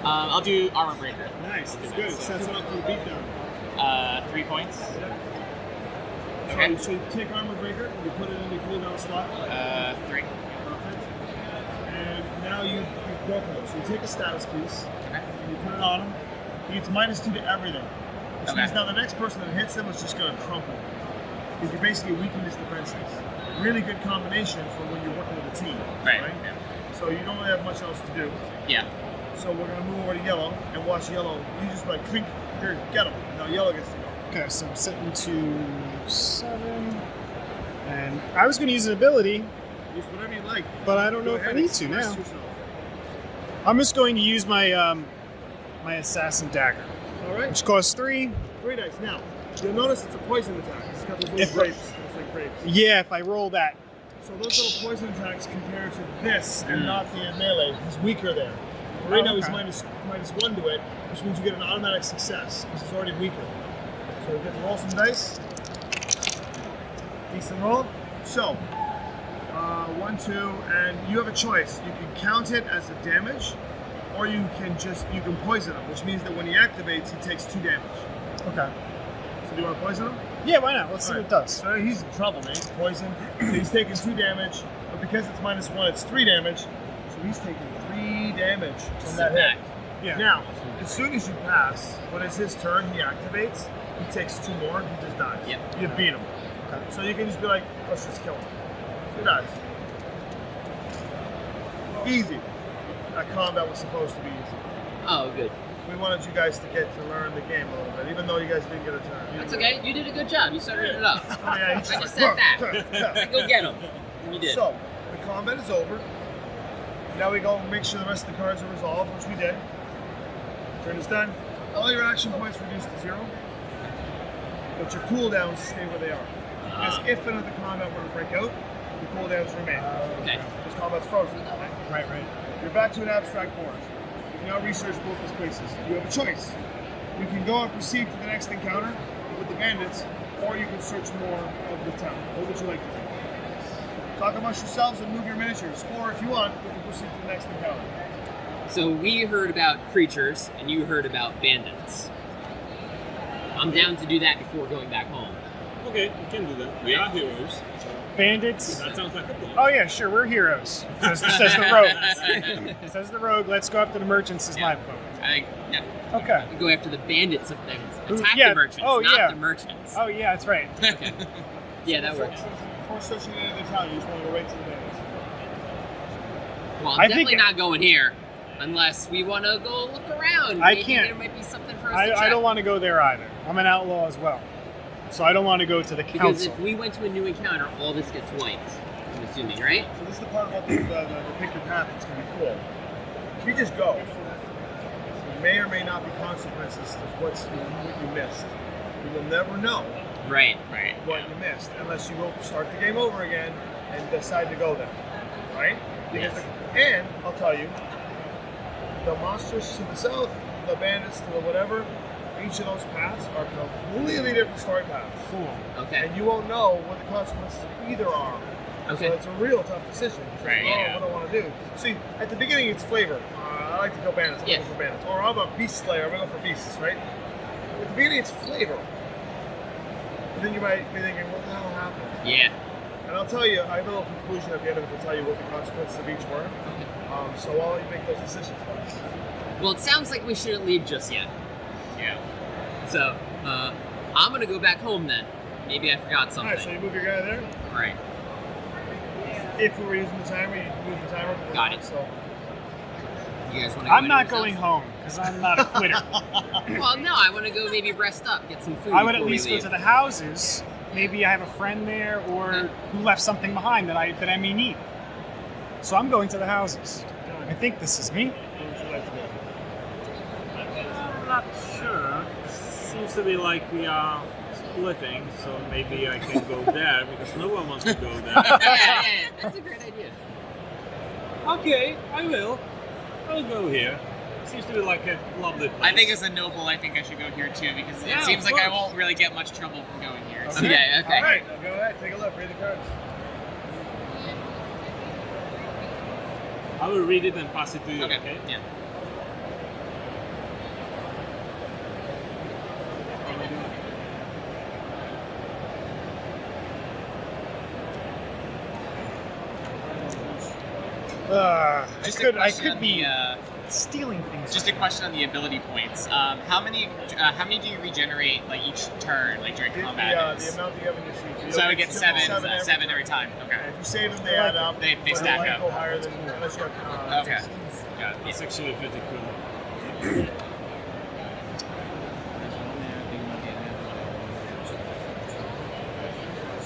[SPEAKER 5] I'll do armor breaker.
[SPEAKER 3] Nice, that's good. It sets it up for the beatdown.
[SPEAKER 5] 3 points. Okay.
[SPEAKER 3] So you take Armor Breaker, you put it in the cooldown slot.
[SPEAKER 5] 3.
[SPEAKER 3] Perfect. And now you've broken it. So you take a status piece,
[SPEAKER 5] Okay.
[SPEAKER 3] and you put it on him. He gets -2 to everything. Which
[SPEAKER 5] Okay.
[SPEAKER 3] means now the next person that hits him is just going to crumple. Because you basically weaken his defenses. Really good combination for when you're working with a team.
[SPEAKER 5] Right. Yeah.
[SPEAKER 3] So you don't really have much else to do.
[SPEAKER 5] Yeah.
[SPEAKER 3] So we're going to move over to yellow and watch yellow. You just like clink, here, get him. Now yellow gets to go.
[SPEAKER 1] Okay, so I'm sitting to 7. And I was going to use an ability,
[SPEAKER 3] Use whatever you like.
[SPEAKER 1] but I don't know
[SPEAKER 3] Go
[SPEAKER 1] if I
[SPEAKER 3] ahead,
[SPEAKER 1] need to
[SPEAKER 3] express
[SPEAKER 1] now.
[SPEAKER 3] yourself.
[SPEAKER 1] I'm just going to use my my assassin dagger,
[SPEAKER 3] All right.
[SPEAKER 1] which costs 3.
[SPEAKER 3] 3 dice. Now, you'll notice it's a poison attack. It's got those little grapes. It's like grapes.
[SPEAKER 1] Yeah, if I roll that.
[SPEAKER 3] So those little poison attacks compared to this and not the melee, he's weaker there. Right now he's
[SPEAKER 1] okay.
[SPEAKER 3] -1 to it, which means you get an automatic success because he's already weaker. So we get to roll some dice. Decent roll. So, 1, 2, and you have a choice. You can count it as a damage, or you can poison him, which means that when he activates, he takes 2 damage.
[SPEAKER 1] Okay.
[SPEAKER 3] So do you want to poison him?
[SPEAKER 1] Yeah, why not? Let's see what it does.
[SPEAKER 3] So he's in trouble, man. He's poisoned. So he's taking 2 damage, but because it's -1, it's 3 damage. So he's taking 3 damage from that hit.
[SPEAKER 1] Yeah.
[SPEAKER 3] Now, as soon as you pass, when it's his turn, he activates. He takes 2 more. He just dies.
[SPEAKER 4] Yep.
[SPEAKER 3] You beat him.
[SPEAKER 1] Okay.
[SPEAKER 3] So you can just be like, let's just kill him. So he dies. Easy. That combat was supposed to be easy.
[SPEAKER 4] Oh, good.
[SPEAKER 3] We wanted you guys to get to learn the game a little bit, even though you guys didn't get a turn.
[SPEAKER 4] That's okay. You did a good job. You started it up.
[SPEAKER 3] Oh, yeah, he's
[SPEAKER 4] I
[SPEAKER 3] like,
[SPEAKER 4] just said that.
[SPEAKER 3] "Huh."
[SPEAKER 4] Go get him. And you did.
[SPEAKER 3] So, the combat is over. Now we go and make sure the rest of the cards are resolved, which we did. Turn is done. All your action points reduced to 0, but your cooldowns stay where they are. Because if another combat were to break out, the cooldowns remain.
[SPEAKER 4] Okay.
[SPEAKER 3] Because combat's frozen.
[SPEAKER 1] Right.
[SPEAKER 3] You're back to an abstract board. You can now research both the spaces. You have a choice. You can go and proceed to the next encounter with the bandits, or you can search more of the town. What would you like to do? Talk amongst yourselves and move your miniatures, or if you want, we can proceed to the next encounter.
[SPEAKER 4] So we heard about creatures, and you heard about bandits. I'm down to do that before going back home.
[SPEAKER 6] Okay, we can do that. We are heroes. So
[SPEAKER 1] Bandits.
[SPEAKER 6] that sounds like a plan.
[SPEAKER 1] Oh yeah, sure, we're heroes. Says the rogue. Says the rogue. Let's go after the merchants. Is my vote.
[SPEAKER 5] I think, yeah.
[SPEAKER 1] Okay.
[SPEAKER 4] We go after the bandits of things.
[SPEAKER 1] Who-
[SPEAKER 4] Attack
[SPEAKER 1] yeah.
[SPEAKER 4] the merchants,
[SPEAKER 1] Oh,
[SPEAKER 4] not
[SPEAKER 1] yeah.
[SPEAKER 4] the merchants.
[SPEAKER 1] Oh yeah, that's right.
[SPEAKER 4] Okay. Yeah, that works.
[SPEAKER 3] Before searching any of the town, you just want to go right to the bandits.
[SPEAKER 4] Well, I'm
[SPEAKER 1] I
[SPEAKER 4] definitely
[SPEAKER 1] think-
[SPEAKER 4] not going here. Unless we want to go look around.
[SPEAKER 1] I
[SPEAKER 4] Maybe
[SPEAKER 1] can't.
[SPEAKER 4] there might be something for us to
[SPEAKER 1] I
[SPEAKER 4] check.
[SPEAKER 1] don't want to go there either. I'm an outlaw as well, so I don't want to go to the
[SPEAKER 4] Because
[SPEAKER 1] council.
[SPEAKER 4] if we went to a new encounter, all this gets wiped. I'm assuming, right?
[SPEAKER 3] So this is the part about the pick your path that's going to be cool. If you just go, there may or may not be consequences to what you missed. You will never know
[SPEAKER 4] Right.
[SPEAKER 3] what you missed unless you go start the game over again and decide to go there, right? Because
[SPEAKER 4] Yes.
[SPEAKER 3] and I'll tell you, the monsters to the south, the bandits to the whatever, each of those paths are completely different story paths.
[SPEAKER 1] Cool.
[SPEAKER 4] Okay.
[SPEAKER 3] And you won't know what the consequences of either are.
[SPEAKER 4] Okay.
[SPEAKER 3] So it's a real tough decision.
[SPEAKER 5] Right, yeah.
[SPEAKER 3] What do I want to do? See, at the beginning it's flavor. I like to go bandits. I'm
[SPEAKER 4] Yeah.
[SPEAKER 3] going for bandits. Or I'm a beast slayer. I'm going to go for beasts, right? At the beginning it's flavor. And then you might be thinking, what the hell happened?
[SPEAKER 4] Yeah.
[SPEAKER 3] And I'll tell you, I have a little conclusion at the end of it to tell you what the consequences of each were. So I'll let you make those decisions.
[SPEAKER 4] Well, it sounds like we shouldn't leave just yet.
[SPEAKER 5] Yeah.
[SPEAKER 4] So, I'm gonna go back home then. Maybe I forgot something.
[SPEAKER 3] Alright, so you move your guy there.
[SPEAKER 4] All right.
[SPEAKER 3] If we were using the timer, you move the timer. but we're
[SPEAKER 4] Got
[SPEAKER 3] not,
[SPEAKER 4] it.
[SPEAKER 3] So.
[SPEAKER 4] You guys want to go?
[SPEAKER 1] I'm not going home because I'm not a quitter.
[SPEAKER 4] Well, no, I want to go maybe rest up, get some food.
[SPEAKER 1] I would at
[SPEAKER 4] before we
[SPEAKER 1] least go
[SPEAKER 4] leave.
[SPEAKER 1] to the houses. Maybe I have a friend there or
[SPEAKER 4] Okay.
[SPEAKER 1] who left something behind that I may need. So I'm going to the houses. I think this is me.
[SPEAKER 3] Where would you like to go?
[SPEAKER 6] I'm not sure. Seems to be like we are splitting, so maybe I can go there because no one wants to go there.
[SPEAKER 4] yeah, that's a great idea.
[SPEAKER 6] Okay, I will. I'll go here. Seems to be like a lovely place.
[SPEAKER 5] I think as a noble, I think I should go here too because
[SPEAKER 6] Yeah,
[SPEAKER 5] it seems
[SPEAKER 6] of
[SPEAKER 5] like I
[SPEAKER 6] course.
[SPEAKER 5] won't really get much trouble from going here. So.
[SPEAKER 4] Okay.
[SPEAKER 3] All right, now go ahead. Take a look. Read the cards.
[SPEAKER 6] I will read it and pass it to you.
[SPEAKER 5] Okay.
[SPEAKER 6] Okay.
[SPEAKER 5] Yeah.
[SPEAKER 1] I could
[SPEAKER 5] on
[SPEAKER 1] be
[SPEAKER 5] the,
[SPEAKER 1] stealing things.
[SPEAKER 5] just a question on the ability points. How many do you regenerate like each turn, like during combat?
[SPEAKER 3] The amount that you have in your sheet.
[SPEAKER 5] So I would get seven every time. Okay.
[SPEAKER 3] If you save them, they add up.
[SPEAKER 5] They
[SPEAKER 3] but
[SPEAKER 5] stack
[SPEAKER 3] might
[SPEAKER 5] up.
[SPEAKER 3] go higher than unless you have.
[SPEAKER 5] Okay. Got it.
[SPEAKER 6] It's actually pretty cool.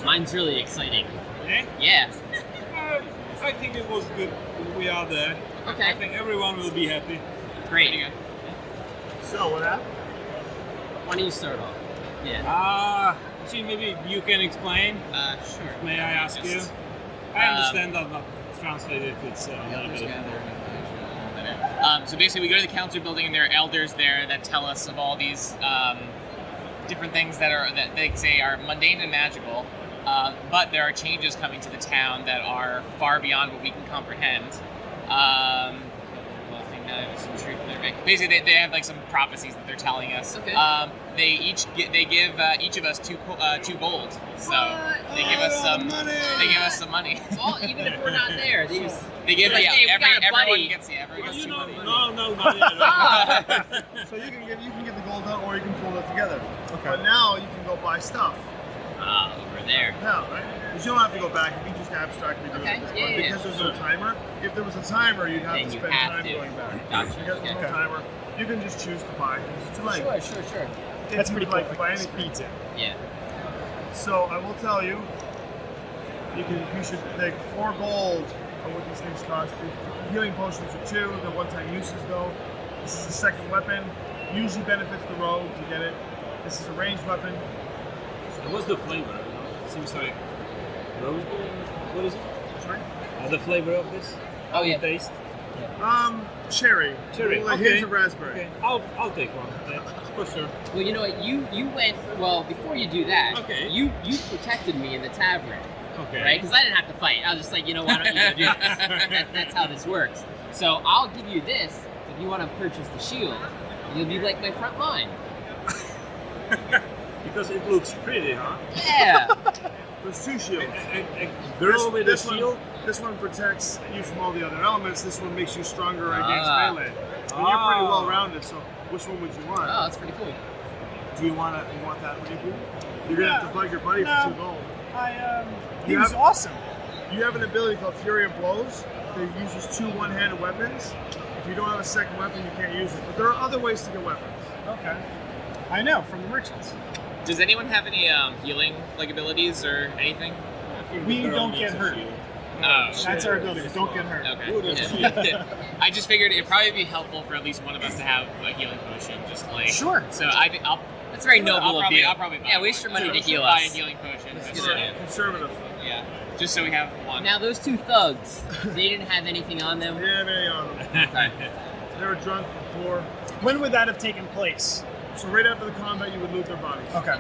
[SPEAKER 4] Mine's really exciting.
[SPEAKER 6] Eh?
[SPEAKER 4] Yeah.
[SPEAKER 6] I think it was good. We are there.
[SPEAKER 4] Okay.
[SPEAKER 6] I think everyone will be happy.
[SPEAKER 4] Great.
[SPEAKER 5] There you go.
[SPEAKER 3] So what happened?
[SPEAKER 4] Why don't you start off? Yeah.
[SPEAKER 6] See, maybe you can explain.
[SPEAKER 5] Sure.
[SPEAKER 6] May I ask you? I understand that not translated. It's a little bit.
[SPEAKER 5] So basically, we go to the council building, and there are elders there that tell us of all these different things that they say are mundane and magical. But there are changes coming to the town that are far beyond what we can comprehend. Basically, they have like some prophecies that they're telling us.
[SPEAKER 4] Okay.
[SPEAKER 5] They give each of us two gold. So they give us some money. They give us some money.
[SPEAKER 4] Well, even if we're not there, they just
[SPEAKER 5] They give
[SPEAKER 4] Like, hey, we got a
[SPEAKER 5] everyone
[SPEAKER 4] buddy.
[SPEAKER 5] gets two money.
[SPEAKER 6] No, not yet.
[SPEAKER 3] So you can get the gold out, or you can pull it together. Okay. But now you can go buy stuff.
[SPEAKER 4] over there.
[SPEAKER 3] Now, right? Because you don't have to go back. You can just abstractly do it
[SPEAKER 4] Okay,
[SPEAKER 3] at this
[SPEAKER 4] yeah,
[SPEAKER 3] point.
[SPEAKER 4] yeah,
[SPEAKER 3] Because there's no timer. If there was a timer, you'd have
[SPEAKER 4] Then
[SPEAKER 3] to
[SPEAKER 4] you
[SPEAKER 3] spend
[SPEAKER 4] have
[SPEAKER 3] time
[SPEAKER 4] to.
[SPEAKER 3] going back.
[SPEAKER 4] Gotcha,
[SPEAKER 3] Because there's no
[SPEAKER 4] okay.
[SPEAKER 3] timer, you can just choose to buy things that you like.
[SPEAKER 4] Sure.
[SPEAKER 3] That's pretty like to buy anything.
[SPEAKER 1] Speeds it.
[SPEAKER 4] Yeah.
[SPEAKER 3] So I will tell you, you should take 4 gold on what these things cost. The healing potions are 2. They're one-time uses though. This is a second weapon. Usually benefits the rogue to get it. This is a ranged weapon.
[SPEAKER 6] What's the flavor? It seems like rose. What is it?
[SPEAKER 3] Sorry?
[SPEAKER 6] The flavor of this?
[SPEAKER 4] Oh yeah.
[SPEAKER 6] Taste?
[SPEAKER 3] Cherry.
[SPEAKER 6] Cherry,
[SPEAKER 3] Like
[SPEAKER 6] okay.
[SPEAKER 3] hints of raspberry.
[SPEAKER 6] Okay, I'll take one. Yeah, for sure.
[SPEAKER 4] Well, you know what? You went well before you do that.
[SPEAKER 6] Okay.
[SPEAKER 4] You protected me in the tavern,
[SPEAKER 6] Okay.
[SPEAKER 4] right? Because I didn't have to fight. I was just like, you know, why don't you go do this? That's how this works. So I'll give you this if you want to purchase the shield. You'll be like my front line.
[SPEAKER 6] Because it looks pretty, huh?
[SPEAKER 4] Yeah.
[SPEAKER 3] There's 2 shields.
[SPEAKER 6] A girl with a shield.
[SPEAKER 3] This one protects you from all the other elements. This one makes you stronger against melee. And you're pretty
[SPEAKER 6] Ah.
[SPEAKER 3] well rounded. So which one would you want?
[SPEAKER 4] Oh, that's pretty cool.
[SPEAKER 3] Do you want that reboot? You're gonna have to bug your buddy for 2 gold.
[SPEAKER 1] He
[SPEAKER 3] You
[SPEAKER 1] was
[SPEAKER 3] have-
[SPEAKER 1] awesome.
[SPEAKER 3] You have an ability called Fury of Blows that uses 2 one-handed weapons. If you don't have a second weapon, you can't use it. But there are other ways to get weapons.
[SPEAKER 1] Okay. I know from the merchants.
[SPEAKER 5] Does anyone have any healing like abilities or anything?
[SPEAKER 1] We don't get hurt.
[SPEAKER 5] Oh,
[SPEAKER 1] That's our ability. We don't get hurt.
[SPEAKER 5] Okay. Yeah. I just figured it'd probably be helpful for at least one of us to have a healing potion, just like
[SPEAKER 1] Sure.
[SPEAKER 5] So I think I'll.
[SPEAKER 4] That's very noble
[SPEAKER 5] I'll
[SPEAKER 4] of
[SPEAKER 5] probably,
[SPEAKER 4] you.
[SPEAKER 5] I'll probably buy
[SPEAKER 4] Yeah,
[SPEAKER 5] one.
[SPEAKER 4] waste your money to
[SPEAKER 5] Just
[SPEAKER 4] heal
[SPEAKER 5] buy
[SPEAKER 4] us.
[SPEAKER 5] a healing potion. Just
[SPEAKER 3] Conservative.
[SPEAKER 5] yeah, just so we have one.
[SPEAKER 4] Now those 2 thugs, they didn't have anything on them.
[SPEAKER 3] Yeah, maybe on them. They were drunk before.
[SPEAKER 1] When would that have taken place?
[SPEAKER 3] So right after the combat, you would loot their bodies.
[SPEAKER 1] Okay.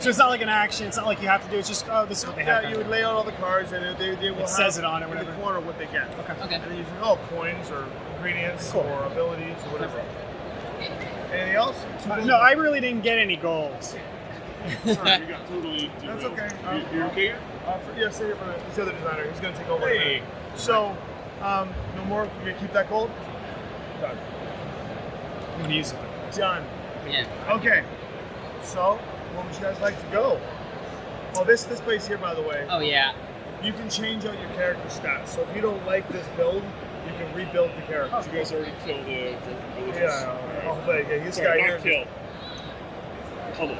[SPEAKER 1] So it's not like an action. It's not like you have to do. It's just this is what they have.
[SPEAKER 3] Yeah, you would lay out all the cards, and they will have
[SPEAKER 1] says it on it,
[SPEAKER 3] in
[SPEAKER 1] whatever.
[SPEAKER 3] the corner what they get.
[SPEAKER 4] Okay.
[SPEAKER 3] And then you say, coins or ingredients
[SPEAKER 1] Cool.
[SPEAKER 3] or abilities or whatever. Anything else?
[SPEAKER 1] No, I really didn't get any golds.
[SPEAKER 3] Sorry,
[SPEAKER 7] You got totally.
[SPEAKER 3] that's okay.
[SPEAKER 7] You're okay here?
[SPEAKER 3] Yeah, stay here for this other designer. He's going to take over.
[SPEAKER 7] Hey.
[SPEAKER 3] So, no more. You're going to keep that gold? Done.
[SPEAKER 1] I'm gonna use it.
[SPEAKER 3] Done.
[SPEAKER 4] Yeah.
[SPEAKER 3] Okay. So, where would you guys like to go? Oh, this place here, by the way,
[SPEAKER 4] Oh yeah.
[SPEAKER 3] you can change out your character stats. So if you don't like this build, you can rebuild the character.
[SPEAKER 7] You guys already killed the drunken villagers?
[SPEAKER 3] This
[SPEAKER 7] Sorry,
[SPEAKER 3] guy here.
[SPEAKER 7] not killed. Pummeled.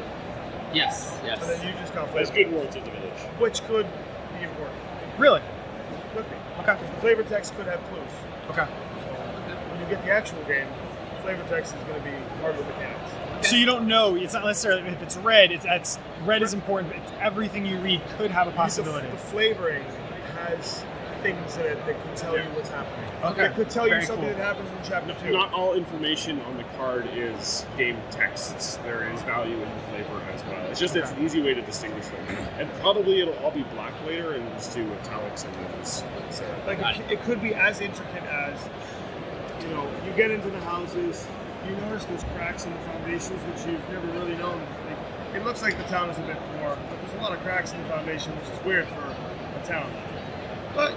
[SPEAKER 4] Yes.
[SPEAKER 3] And then you just got
[SPEAKER 7] There's
[SPEAKER 3] flavor,
[SPEAKER 7] good words in the village.
[SPEAKER 3] which could be important.
[SPEAKER 1] Really?
[SPEAKER 3] Could be.
[SPEAKER 1] Okay.
[SPEAKER 3] Because the flavor text could have clues.
[SPEAKER 1] Okay.
[SPEAKER 3] When you get the actual game, flavor text is going to be part of the mechanics.
[SPEAKER 1] So you don't know. It's not necessarily if it's red. Red is important. But everything you read could have a possibility.
[SPEAKER 3] The flavoring has things in it that could tell you what's happening.
[SPEAKER 1] Okay.
[SPEAKER 3] It could tell you
[SPEAKER 1] Very
[SPEAKER 3] something
[SPEAKER 1] cool.
[SPEAKER 3] that happens in chapter 2.
[SPEAKER 7] Not all information on the card is game texts. There is value in the flavor as well. It's just it's an easy way to distinguish them. And probably it'll all be black later and just do italics and things. So,
[SPEAKER 3] Like it could be as intricate as, you get into the houses, you notice there's cracks in the foundations which you've never really known. Like, it looks like the town is a bit poor, but there's a lot of cracks in the foundation, which is weird for a town. But,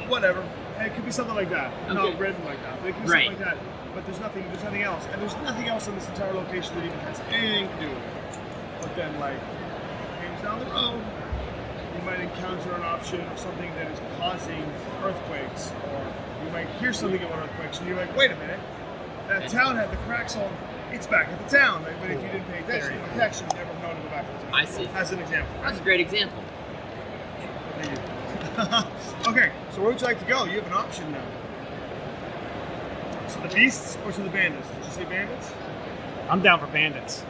[SPEAKER 3] whatever. It could be something like that.
[SPEAKER 4] Okay.
[SPEAKER 3] Not written like that. But it could be
[SPEAKER 4] Right.
[SPEAKER 3] something like that. But there's nothing else. And there's nothing else in this entire location that even has anything to do with it. But then, like, games down the road, you might encounter an option of something that is causing earthquakes, or you might hear something about earthquakes, and you're like, wait a minute, that town had the cracks all. It's back at the town. Like, but if you didn't pay attention, you would actually never know to go back to the town.
[SPEAKER 4] I see.
[SPEAKER 3] As an example.
[SPEAKER 4] That's a great example.
[SPEAKER 3] Okay, so where would you like to go? You have an option now. To the beasts or to the bandits? Did you say bandits?
[SPEAKER 6] I'm down for bandits.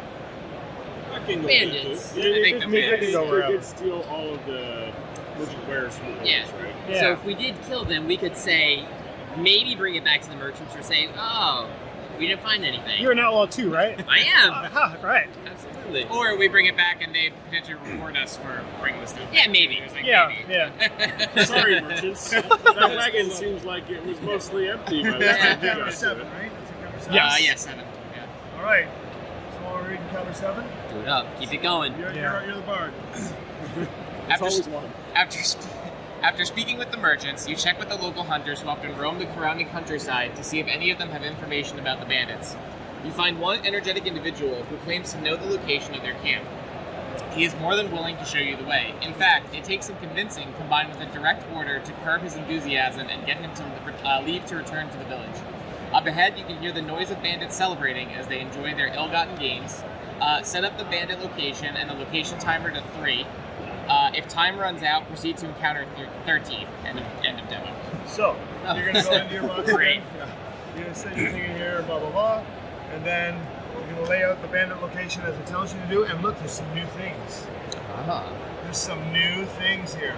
[SPEAKER 7] I can go
[SPEAKER 4] Bandits.
[SPEAKER 7] with
[SPEAKER 5] I
[SPEAKER 7] it.
[SPEAKER 5] think the
[SPEAKER 7] They
[SPEAKER 5] bandits.
[SPEAKER 7] did steal all of the merchant wares from the
[SPEAKER 4] Yeah.
[SPEAKER 7] others, right?
[SPEAKER 6] Yeah.
[SPEAKER 4] So if we did kill them, we could say, maybe bring it back to the merchants or say, oh, we didn't find anything.
[SPEAKER 6] You're an outlaw too, right?
[SPEAKER 4] I am.
[SPEAKER 6] Aha, right.
[SPEAKER 4] Absolutely.
[SPEAKER 5] Or we bring it back and they potentially reward us for bringing this stuff.
[SPEAKER 4] Yeah, maybe.
[SPEAKER 5] There's like
[SPEAKER 6] Yeah,
[SPEAKER 5] maybe.
[SPEAKER 6] yeah.
[SPEAKER 7] Sorry, merchants. That wagon seems like it was mostly empty by the
[SPEAKER 3] That's
[SPEAKER 7] time
[SPEAKER 3] in
[SPEAKER 7] you
[SPEAKER 3] counter
[SPEAKER 7] got to
[SPEAKER 3] 7,
[SPEAKER 7] it.
[SPEAKER 3] right? That's in counter 7?
[SPEAKER 4] Yes.
[SPEAKER 5] 7. Yeah.
[SPEAKER 3] All right. So while we're reading counter 7,
[SPEAKER 4] Do it up. Keep it going.
[SPEAKER 3] you're the bard.
[SPEAKER 7] It's always one.
[SPEAKER 5] After speaking with the merchants, you check with the local hunters who often roam the surrounding countryside to see if any of them have information about the bandits. You find one energetic individual who claims to know the location of their camp. He is more than willing to show you the way. In fact, it takes some convincing combined with a direct order to curb his enthusiasm and get him to leave to return to the village. Up ahead, you can hear the noise of bandits celebrating as they enjoy their ill-gotten gains. Set up the bandit location and the location timer to 3. If time runs out, proceed to encounter 13. End of demo.
[SPEAKER 3] So, you're going to go into your box.
[SPEAKER 5] Great.
[SPEAKER 3] Yeah. You're going to set your thing in here, blah, blah, blah. And then you're going to lay out the bandit location as it tells you to do. And look, there's some new things. There's some new things here.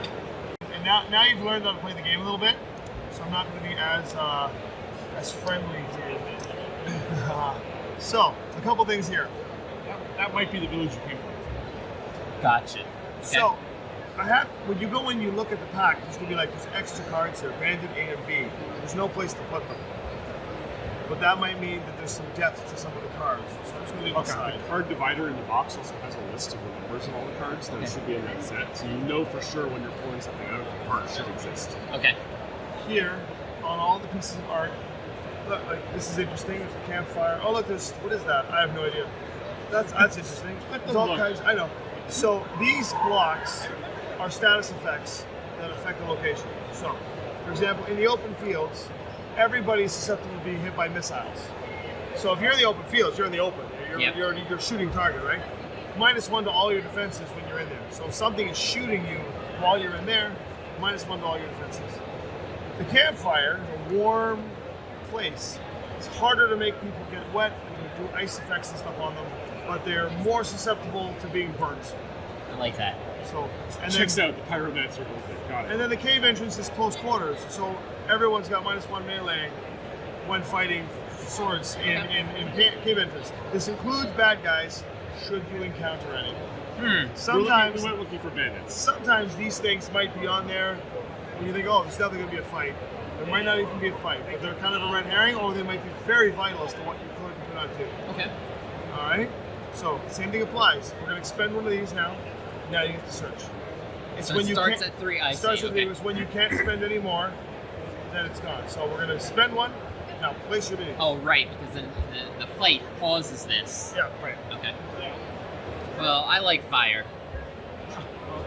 [SPEAKER 3] And now you've learned how to play the game a little bit. So I'm not going to be as friendly to you. So, a couple things here.
[SPEAKER 7] That might be the village you came from.
[SPEAKER 4] Gotcha.
[SPEAKER 3] So, when you go in, you look at the pack, there's going to be like, there's extra cards here, bandit A and B. There's no place to put them. But that might mean that there's some depth to some of the cards. So it's going to decide.
[SPEAKER 7] The card divider in the box also has a list of the numbers of all the cards that should be in that set, so you know for sure when you're pulling something out, the card should exist.
[SPEAKER 4] Okay.
[SPEAKER 3] Here, on all the pieces of art, look, like, this is interesting. There's a campfire. Oh, look, what is that? I have no idea. That's interesting. There's all kinds, I know. So these blocks are status effects that affect the location. So, for example, in the open fields, everybody's susceptible to being hit by missiles. So if you're in the open fields, you're in the open. You're shooting target, right? -1 to all your defenses when you're in there. So if something is shooting you while you're in there, -1 to all your defenses. The campfire is a warm place. It's harder to make people get wet and do ice effects and stuff on them, but they're more susceptible to being burnt.
[SPEAKER 4] I like that.
[SPEAKER 3] So, and
[SPEAKER 7] Checks
[SPEAKER 3] then,
[SPEAKER 7] out the pyromancer goes there. Got it.
[SPEAKER 3] and then the cave entrance is close quarters, so everyone's got -1 melee when fighting swords in cave entrance. This includes bad guys, should you encounter any. Sometimes
[SPEAKER 7] we went looking for bandits.
[SPEAKER 3] Sometimes these things might be on there when you think, oh, there's definitely going to be a fight. There might not even be a fight, but they're kind of a red herring, or they might be very vital as to what you could and could not do.
[SPEAKER 4] Okay.
[SPEAKER 3] All right? So, same thing applies. We're going to expend one of these now. Now you get to search. It's
[SPEAKER 4] So it starts at 3, I
[SPEAKER 3] starts
[SPEAKER 4] see.
[SPEAKER 3] at
[SPEAKER 4] Okay.
[SPEAKER 3] 3. It's when you can't spend any more, then it's gone. So, we're going to spend one. Now, place your mini.
[SPEAKER 4] Oh, right, because then the fight pauses this.
[SPEAKER 3] Yeah, right.
[SPEAKER 4] Okay. Well, I like fire.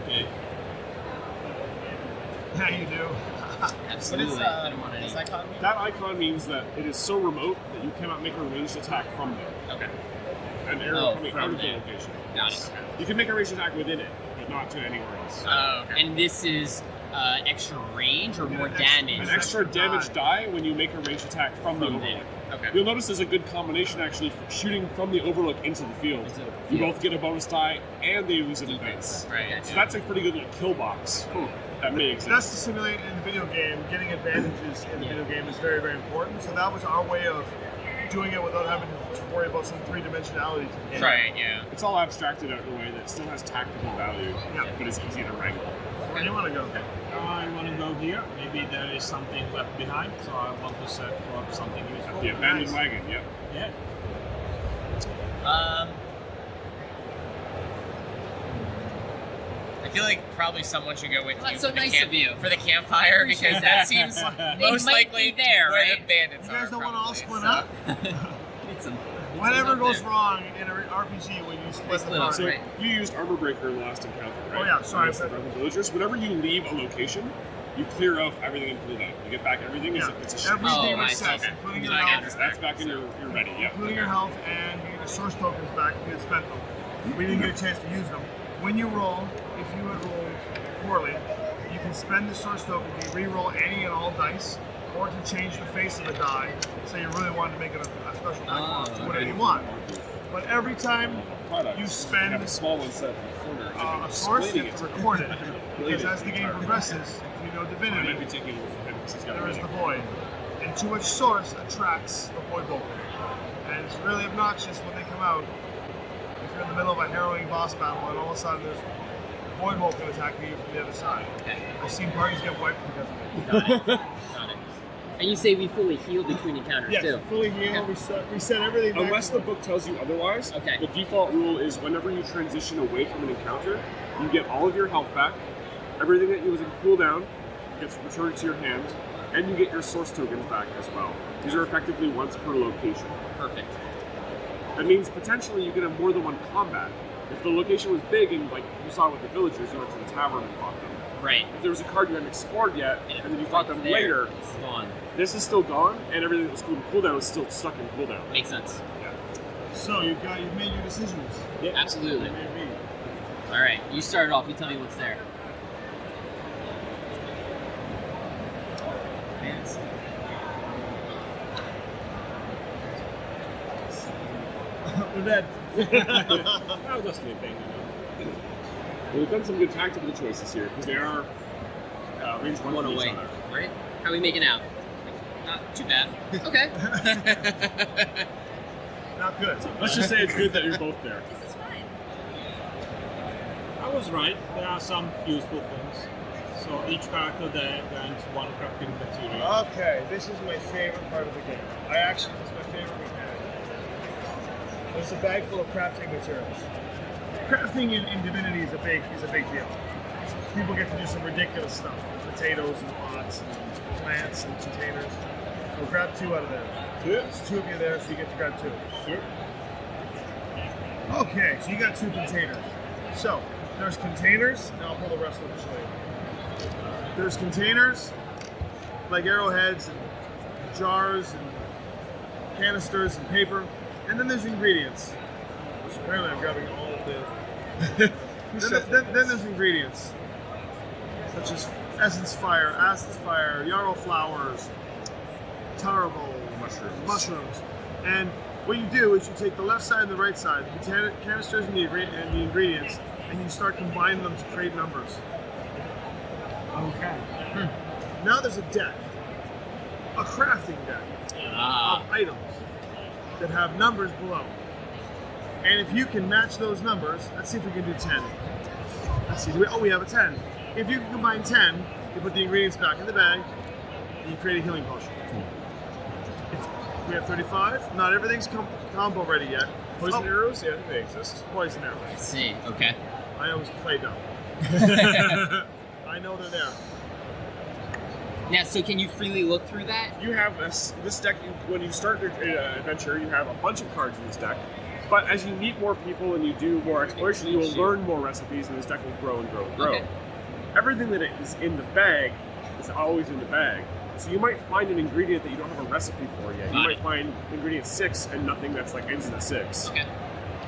[SPEAKER 3] Okay. Yeah, you do.
[SPEAKER 4] Absolutely. I don't want any.
[SPEAKER 7] That icon means that it is so remote that you cannot make a ranged attack from there.
[SPEAKER 4] Okay.
[SPEAKER 7] An arrow coming
[SPEAKER 4] from
[SPEAKER 7] out of the
[SPEAKER 4] there.
[SPEAKER 7] location.
[SPEAKER 4] Got it.
[SPEAKER 7] You can make a ranged attack within it, but not to anywhere else.
[SPEAKER 5] Oh, okay.
[SPEAKER 4] And this is extra range or more
[SPEAKER 3] An
[SPEAKER 4] damage?
[SPEAKER 7] An extra damage die when you make a ranged attack from the
[SPEAKER 4] From
[SPEAKER 7] overlook.
[SPEAKER 4] there.
[SPEAKER 5] Okay.
[SPEAKER 7] You'll notice there's a good combination actually for shooting from the overlook into the field.
[SPEAKER 4] Into the
[SPEAKER 7] You
[SPEAKER 4] field.
[SPEAKER 7] both get a bonus die and they lose an advance.
[SPEAKER 5] Right.
[SPEAKER 7] So that's a pretty good little kill box that may exist.
[SPEAKER 3] That's to simulate in the video game. Getting advantages in the video game is very, very important. So that was our way of doing it without having to worry about some three-dimensionality to the game.
[SPEAKER 5] Right, yeah.
[SPEAKER 7] It's all abstracted out in a way that still has tactical value,
[SPEAKER 3] Yeah.
[SPEAKER 7] but it's easy to wrangle.
[SPEAKER 3] Where do you want to go?
[SPEAKER 6] I want to go here. Maybe there is something left behind, so I want to set for something useful.
[SPEAKER 7] The abandoned
[SPEAKER 3] nice.
[SPEAKER 7] wagon, yep.
[SPEAKER 6] Yeah.
[SPEAKER 5] I feel like probably someone should go with
[SPEAKER 4] Well,
[SPEAKER 5] you
[SPEAKER 4] that's so
[SPEAKER 5] for the
[SPEAKER 4] nice of you.
[SPEAKER 5] for the campfire because that seems most
[SPEAKER 4] might
[SPEAKER 5] likely
[SPEAKER 4] be there,
[SPEAKER 5] where
[SPEAKER 4] right?
[SPEAKER 5] the bandits
[SPEAKER 3] You guys
[SPEAKER 5] are.
[SPEAKER 3] don't want to all
[SPEAKER 5] probably,
[SPEAKER 3] split
[SPEAKER 5] so.
[SPEAKER 3] up?
[SPEAKER 4] Need some.
[SPEAKER 3] Whatever
[SPEAKER 4] up
[SPEAKER 3] goes
[SPEAKER 4] there.
[SPEAKER 3] wrong in an RPG when you split
[SPEAKER 4] Split
[SPEAKER 3] the
[SPEAKER 4] up,
[SPEAKER 3] party.
[SPEAKER 7] So
[SPEAKER 4] right.
[SPEAKER 7] you used Armor Breaker in the last encounter, right?
[SPEAKER 3] Oh, yeah, sorry,
[SPEAKER 7] Against the
[SPEAKER 3] but-
[SPEAKER 7] rebel villagers. Whenever you leave a location, you clear off everything and pull it out. You get back everything as
[SPEAKER 3] Yeah.
[SPEAKER 7] if it's a ship.
[SPEAKER 3] Everything
[SPEAKER 4] Oh, I
[SPEAKER 3] resets,
[SPEAKER 4] see.
[SPEAKER 3] including
[SPEAKER 7] Okay.
[SPEAKER 3] your health,
[SPEAKER 7] That's back in your ready. Yeah.
[SPEAKER 3] including your health, and you get your source tokens back if you had spent them. We didn't get a chance to use them. When you roll, if you had rolled poorly, you can spend the source token to re-roll any and all dice, or to change the face of the die. Say you really wanted to make it a special die
[SPEAKER 4] Oh,
[SPEAKER 3] to whatever you want. But every time
[SPEAKER 7] Product.
[SPEAKER 3] you spend
[SPEAKER 7] have a small one set in the corner. and
[SPEAKER 3] a source,
[SPEAKER 7] explaining
[SPEAKER 3] you have
[SPEAKER 7] it
[SPEAKER 3] to record it.
[SPEAKER 7] Relate
[SPEAKER 3] Because
[SPEAKER 7] it
[SPEAKER 3] as the game
[SPEAKER 7] entirely.
[SPEAKER 3] progresses, if you know
[SPEAKER 7] I might
[SPEAKER 3] Divinity,
[SPEAKER 7] be taking it from him because he's got
[SPEAKER 3] there
[SPEAKER 7] a
[SPEAKER 3] is the
[SPEAKER 7] reading.
[SPEAKER 3] void. And too much source attracts the void bolter. And it's really obnoxious when they come out. If you're in the middle of a harrowing boss battle and all of a sudden there's void bolter attacking you from the other side.
[SPEAKER 4] Okay.
[SPEAKER 3] I've seen parties get wiped because of it.
[SPEAKER 4] Got it. Got it. And you say we fully heal between encounters
[SPEAKER 3] Yes,
[SPEAKER 4] too.
[SPEAKER 3] fully heal, reset everything back.
[SPEAKER 7] Unless
[SPEAKER 3] to
[SPEAKER 7] the
[SPEAKER 3] what-
[SPEAKER 7] book tells you otherwise,
[SPEAKER 4] Okay.
[SPEAKER 7] the default rule is whenever you transition away from an encounter, you get all of your health back, everything that was in cooldown gets returned to your hand, and you get your source tokens back as well. These are effectively once per location.
[SPEAKER 4] Perfect.
[SPEAKER 7] That means potentially you can have more than one combat. If the location was big and like you saw with the villagers, you went to the tavern and fought them.
[SPEAKER 4] Right.
[SPEAKER 7] If there was a card you hadn't explored yet, and then you fought them
[SPEAKER 4] There,
[SPEAKER 7] later,
[SPEAKER 4] It's gone.
[SPEAKER 7] this is still gone, and everything that was cool in cooldown is still stuck in cooldown.
[SPEAKER 4] Makes sense.
[SPEAKER 3] So you've made your decisions.
[SPEAKER 4] Absolutely.
[SPEAKER 3] Maybe.
[SPEAKER 4] All right. You start it off. You tell me what's there. Hands.
[SPEAKER 3] We're dead.
[SPEAKER 7] That was sleeping, you know. Well, we've done some good tactical choices here because they are range one
[SPEAKER 4] One
[SPEAKER 7] from each
[SPEAKER 4] away.
[SPEAKER 7] other.
[SPEAKER 4] Right? How are we making out?
[SPEAKER 5] Not too bad.
[SPEAKER 4] Okay.
[SPEAKER 3] Not good.
[SPEAKER 7] Let's just say it's good that you're both there.
[SPEAKER 8] This is fine.
[SPEAKER 6] I was right. There are some useful things. So each character there gains one crafting material.
[SPEAKER 3] Okay, this is my favorite part of the game. This is my favorite mechanic. There's a bag full of crafting materials. Crafting in Divinity is a big deal. People get to do some ridiculous stuff. Potatoes and pots and plants and containers. So grab two out of there. There's two of you there, so you get to grab two.
[SPEAKER 7] Sure.
[SPEAKER 3] Okay, so you got two containers. So there's containers, and I'll pull the rest of them to show you. There's containers, like arrowheads and jars and canisters and paper, and then there's ingredients. Which apparently I'm grabbing all of the. then there's ingredients, such as essence fire, acid fire, yarrow flowers, taro mushrooms, and what you do is you take the left side and the right side, the canisters and the ingredients, and you start combining them to create numbers. Okay. Now there's a deck, a crafting deck of items that have numbers below. And if you can match those numbers, let's see if we can do 10. Let's see, we have a 10. If you can combine 10, you put the ingredients back in the bag, and you create a healing potion. We have 35. Not everything's combo ready yet.
[SPEAKER 7] Poison arrows? Yeah, they exist.
[SPEAKER 3] Poison arrows.
[SPEAKER 4] I see. Okay.
[SPEAKER 3] I always play dumb. I know they're there.
[SPEAKER 4] Now, so can you freely look through that?
[SPEAKER 7] You have this deck, when you start your adventure, you have a bunch of cards in this deck. But as you meet more people and you do more exploration, you will learn more recipes, and this deck will grow and grow and grow.
[SPEAKER 4] Okay.
[SPEAKER 7] Everything that is in the bag is always in the bag. So you might find an ingredient that you don't have a recipe for yet. You
[SPEAKER 4] Got
[SPEAKER 7] might
[SPEAKER 4] it.
[SPEAKER 7] find ingredient 6 and nothing that's like ends in a 6.
[SPEAKER 4] Okay.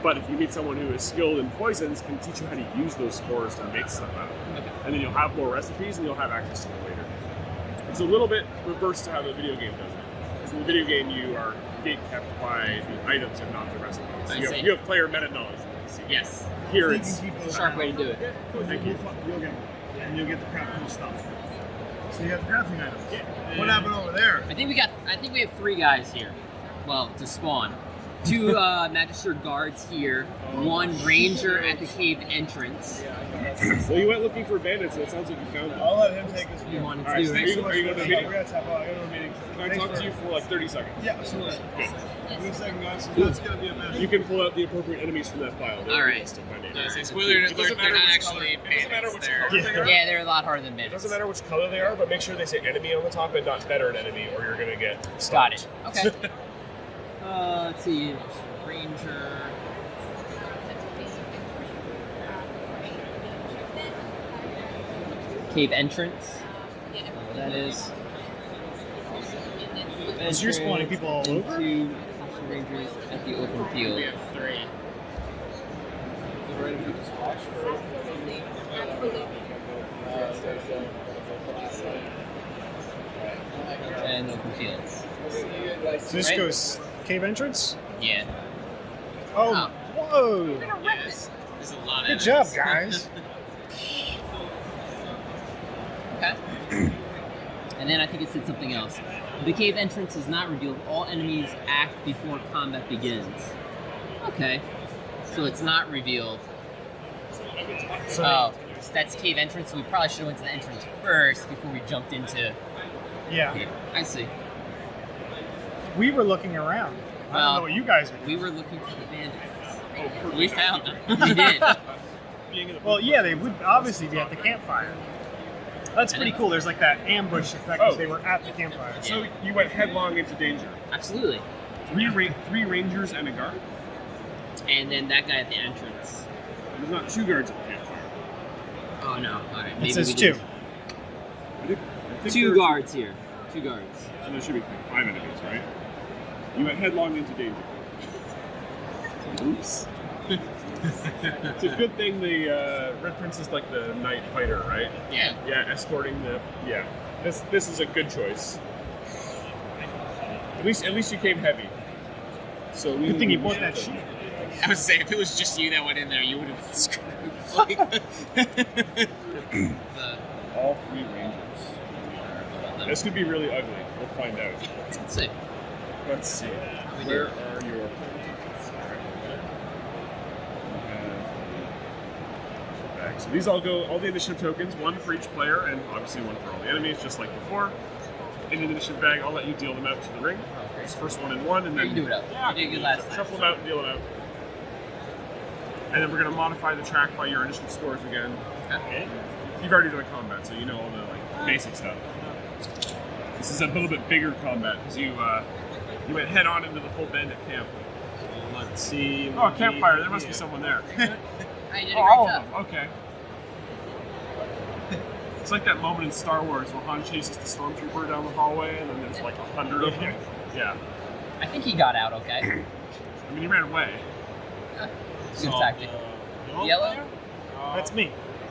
[SPEAKER 7] But if you meet someone who is skilled in poisons, can teach you how to use those spores to make stuff out of them.
[SPEAKER 4] Okay.
[SPEAKER 7] And then you'll have more recipes and you'll have access to them later. It's a little bit reverse to how the video game does it. Because in the video game, you are gate-kept by the items and not the recipes.
[SPEAKER 4] I
[SPEAKER 7] You
[SPEAKER 4] see.
[SPEAKER 7] have player meta knowledge.
[SPEAKER 4] Yes.
[SPEAKER 7] Here
[SPEAKER 3] You
[SPEAKER 7] it's
[SPEAKER 3] can keep those
[SPEAKER 4] Sharp way to do it.
[SPEAKER 7] Thank you.
[SPEAKER 3] You'll get them. And you'll get the crafting stuff. So you got the crafting items. What happened over there?
[SPEAKER 4] I think we have 3 guys here. Well, to spawn. 2 Magister guards here, 1 ranger at the cave entrance,
[SPEAKER 7] So you went looking for bandits, and it sounds like you found them.
[SPEAKER 3] I'll let him take this.
[SPEAKER 4] You wanted to
[SPEAKER 7] All right,
[SPEAKER 4] do
[SPEAKER 7] so
[SPEAKER 4] it.
[SPEAKER 7] are you going to the meeting?
[SPEAKER 3] We got to tap out. I got to go to a meeting.
[SPEAKER 7] Can I talk to you for like 30 seconds?
[SPEAKER 3] Yeah, absolutely.
[SPEAKER 7] Good.
[SPEAKER 3] Give me a second, guys. That's going to be a mess.
[SPEAKER 7] You can pull out the appropriate enemies from that pile.
[SPEAKER 4] All right.
[SPEAKER 5] Yeah, so spoiler alert, they're not actually
[SPEAKER 7] It doesn't matter which
[SPEAKER 5] bandits.
[SPEAKER 7] color they are.
[SPEAKER 4] Yeah, they're a lot harder than
[SPEAKER 7] It
[SPEAKER 4] bandits.
[SPEAKER 7] doesn't matter which color they are, but make sure they say enemy on the top and not veteran enemy, or you're going to get
[SPEAKER 4] Got
[SPEAKER 7] stopped.
[SPEAKER 4] it. Okay. Let's see. Ranger. Cave entrance. That is.
[SPEAKER 1] So you're spawning people all over?
[SPEAKER 4] Into Rangers at the open field.
[SPEAKER 5] We have 3.
[SPEAKER 4] And open fields.
[SPEAKER 1] So this
[SPEAKER 4] Right.
[SPEAKER 1] goes cave entrance?
[SPEAKER 4] Yeah.
[SPEAKER 1] Oh, whoa!
[SPEAKER 5] Yes. There's a lot of
[SPEAKER 1] Good job,
[SPEAKER 5] enemies.
[SPEAKER 1] guys.
[SPEAKER 4] Okay. And then I think it said something else. The cave entrance is not revealed. All enemies act before combat begins. Okay. So it's not revealed.
[SPEAKER 1] So
[SPEAKER 4] Oh, that's cave entrance. We probably should have went to the entrance first before we jumped into.
[SPEAKER 1] yeah,
[SPEAKER 4] I see.
[SPEAKER 1] we were looking around. I don't
[SPEAKER 4] Well,
[SPEAKER 1] know what you guys were
[SPEAKER 4] We
[SPEAKER 1] doing.
[SPEAKER 4] were looking for the bandits.
[SPEAKER 5] We found them.
[SPEAKER 4] We did.
[SPEAKER 1] Well, yeah, they would obviously be at the campfire. That's pretty cool. There's like that ambush effect because
[SPEAKER 7] Oh.
[SPEAKER 1] they were at the campfire.
[SPEAKER 7] So you went headlong into danger.
[SPEAKER 4] Absolutely.
[SPEAKER 7] Three rangers and a guard?
[SPEAKER 4] And then that guy at the entrance.
[SPEAKER 7] There's not 2 guards at the campfire.
[SPEAKER 4] Oh no. All right. Maybe
[SPEAKER 1] It says
[SPEAKER 4] we
[SPEAKER 1] 2.
[SPEAKER 4] did.
[SPEAKER 7] I think
[SPEAKER 4] 2
[SPEAKER 7] there's-
[SPEAKER 4] guards here. 2 guards.
[SPEAKER 7] So there should be 5 enemies, right? You went headlong into danger.
[SPEAKER 4] Oops.
[SPEAKER 7] It's a good thing the Red Prince is like the knight fighter, right?
[SPEAKER 5] Yeah.
[SPEAKER 7] Yeah, escorting the. Yeah, this is a good choice. At least you came heavy. So
[SPEAKER 1] Good thing you bought that sheet.
[SPEAKER 5] I would say if it was just you that went in there, you would have been screwed.
[SPEAKER 7] All 3 rangers. This could be really ugly. We'll find out.
[SPEAKER 4] Let's see.
[SPEAKER 7] Let's see. Where are your? So these all the initiative tokens, 1 for each player, and obviously 1 for all the enemies, just like before. In the initiative bag, I'll let you deal them out to the ring. This first 1 and 1, and
[SPEAKER 4] Here,
[SPEAKER 7] then
[SPEAKER 4] you do it up. You did good last time.
[SPEAKER 7] shuffle them out and deal them out. And then we're gonna modify the track by your initiative scores again.
[SPEAKER 4] Okay.
[SPEAKER 7] You've already done combat, so you know all the basic stuff. This is a little bit bigger combat because you went head on into the full bandit camp.
[SPEAKER 1] Let's see.
[SPEAKER 7] Oh, a campfire. There must be someone there.
[SPEAKER 4] I did a
[SPEAKER 7] Oh,
[SPEAKER 4] great
[SPEAKER 7] all
[SPEAKER 4] job.
[SPEAKER 7] of them. Okay. It's like that moment in Star Wars where Han chases the stormtrooper down the hallway, and then there's like 100 of them. Yeah.
[SPEAKER 4] I think he got out okay.
[SPEAKER 7] I mean, he ran away.
[SPEAKER 4] Good tactic. Yellow?
[SPEAKER 1] That's me.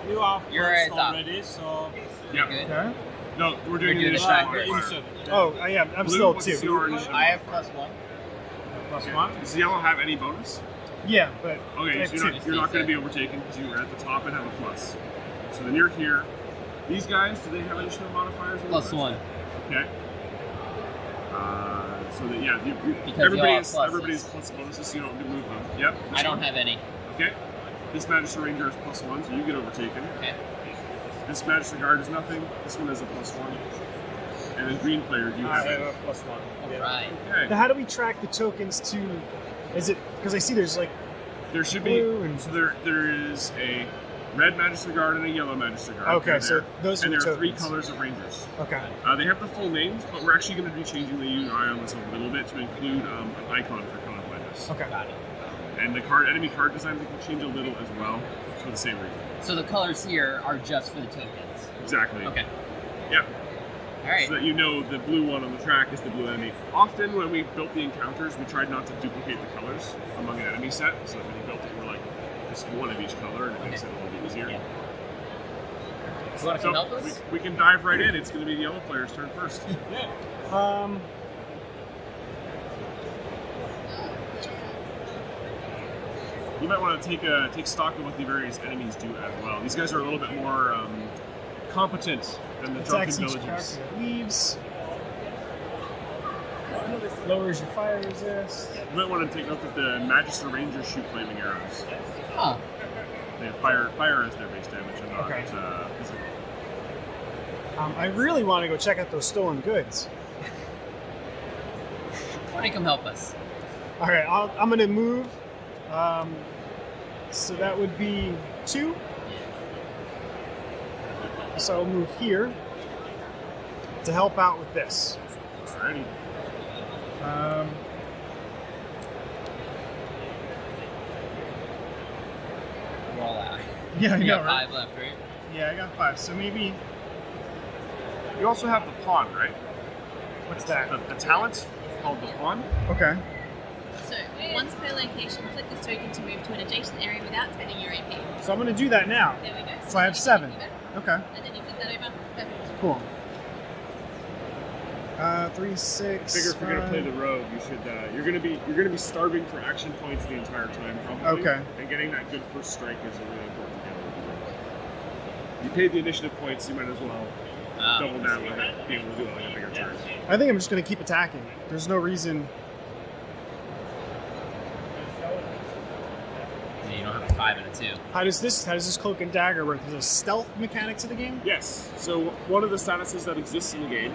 [SPEAKER 6] You are
[SPEAKER 4] You're
[SPEAKER 6] first
[SPEAKER 4] at top.
[SPEAKER 6] already, so
[SPEAKER 7] Yeah.
[SPEAKER 4] Good.
[SPEAKER 1] Okay.
[SPEAKER 7] No, we're doing
[SPEAKER 4] You're
[SPEAKER 7] the
[SPEAKER 4] doing the
[SPEAKER 7] initiative.
[SPEAKER 6] initiative.
[SPEAKER 1] Oh, I am. I'm
[SPEAKER 7] Blue,
[SPEAKER 1] still
[SPEAKER 7] what's
[SPEAKER 1] 2.
[SPEAKER 7] your initiative?
[SPEAKER 5] I have +1.
[SPEAKER 7] +1. Does yellow have any bonus?
[SPEAKER 1] Yeah, but I
[SPEAKER 7] Okay,
[SPEAKER 1] have
[SPEAKER 7] so
[SPEAKER 1] 2.
[SPEAKER 7] you're not going to be overtaken because you were at the top and have a plus. So then you're here. These guys, do they have initiative modifiers?
[SPEAKER 4] +1.
[SPEAKER 7] Okay. So that yeah,
[SPEAKER 4] Because
[SPEAKER 7] everybody's
[SPEAKER 4] y'all have pluses.
[SPEAKER 7] everybody's plus bonuses, so you don't move them. Yep.
[SPEAKER 4] I don't have any.
[SPEAKER 7] Okay. This Magister Ranger is +1, so you get overtaken.
[SPEAKER 4] Okay.
[SPEAKER 7] This Magister Guard is nothing. This one is a +1. And the green player, do you have it?
[SPEAKER 6] +1.
[SPEAKER 4] Right.
[SPEAKER 1] Now,
[SPEAKER 7] Okay.
[SPEAKER 1] how do we track the tokens to? Is it because I see there's like
[SPEAKER 7] There should be.
[SPEAKER 1] blue and
[SPEAKER 7] So there is a red Magister Guard and a yellow Magister Guard.
[SPEAKER 1] Okay,
[SPEAKER 7] They're
[SPEAKER 1] so
[SPEAKER 7] there.
[SPEAKER 1] those are
[SPEAKER 7] and
[SPEAKER 1] the
[SPEAKER 7] there are 3
[SPEAKER 1] tokens.
[SPEAKER 7] colors of Rangers.
[SPEAKER 1] okay.
[SPEAKER 7] They have the full names, but we're actually going to be changing the UI on this a little bit to include an icon for color blindness.
[SPEAKER 1] Okay.
[SPEAKER 4] Got it.
[SPEAKER 7] And the enemy card design we can change a little as well for the same reason.
[SPEAKER 4] So the colors here are just for the tokens.
[SPEAKER 7] Exactly.
[SPEAKER 4] Okay.
[SPEAKER 7] Yep.
[SPEAKER 4] All right.
[SPEAKER 7] So that you know the blue one on the track is the blue enemy. Often when we built the encounters, we tried not to duplicate the colors among an enemy set, so that when you built it, we're like, just one of each color, and it makes it a little bit easier.
[SPEAKER 4] Yeah. You want to
[SPEAKER 7] So
[SPEAKER 4] come help us?
[SPEAKER 7] we can dive right in. It's going to be the yellow player's turn first. You might want to take stock of what the various enemies do as well. These guys are a little bit more competent than the drunken
[SPEAKER 1] Attacks each
[SPEAKER 7] villagers.
[SPEAKER 1] character that leaves. Lowers your fire resist.
[SPEAKER 7] You might want to take note that the Magister Rangers shoot flaming arrows.
[SPEAKER 4] Huh.
[SPEAKER 7] They have fire as their base damage and not
[SPEAKER 1] Okay.
[SPEAKER 7] physical.
[SPEAKER 1] I really want to go check out those stolen goods.
[SPEAKER 4] Why don't you come help us?
[SPEAKER 1] All right, I'm going to move. So that would be 2. So I'll move here to help out with this.
[SPEAKER 7] Alrighty.
[SPEAKER 4] We're all out.
[SPEAKER 1] Yeah, I
[SPEAKER 4] You
[SPEAKER 1] know,
[SPEAKER 4] got
[SPEAKER 1] right?
[SPEAKER 4] 5 left, right?
[SPEAKER 1] Yeah, I got 5. So maybe,
[SPEAKER 7] You also have the pawn, right?
[SPEAKER 1] what's that?
[SPEAKER 7] The talent called the pawn.
[SPEAKER 1] Okay.
[SPEAKER 8] So, once per location, click this token to move to an adjacent area without spending your AP.
[SPEAKER 1] So I'm going to do that now.
[SPEAKER 8] There we go.
[SPEAKER 1] So I have 7. Okay,
[SPEAKER 8] And then you flip that over. Perfect.
[SPEAKER 1] cool. 3, 6.
[SPEAKER 7] Figure if you're gonna play the rogue, you should. You're gonna be starving for action points the entire time, probably.
[SPEAKER 1] Okay.
[SPEAKER 7] And getting that good first strike is a really important skill. You paid the initiative points, you might as well double down with it, be able to do it like a bigger turn.
[SPEAKER 1] I think I'm just going to keep attacking. There's no reason.
[SPEAKER 4] Yeah, you don't have a 5 and a 2.
[SPEAKER 1] How does this cloak and dagger work? There's a stealth mechanic to the game?
[SPEAKER 7] Yes. So one of the statuses that exists in the game,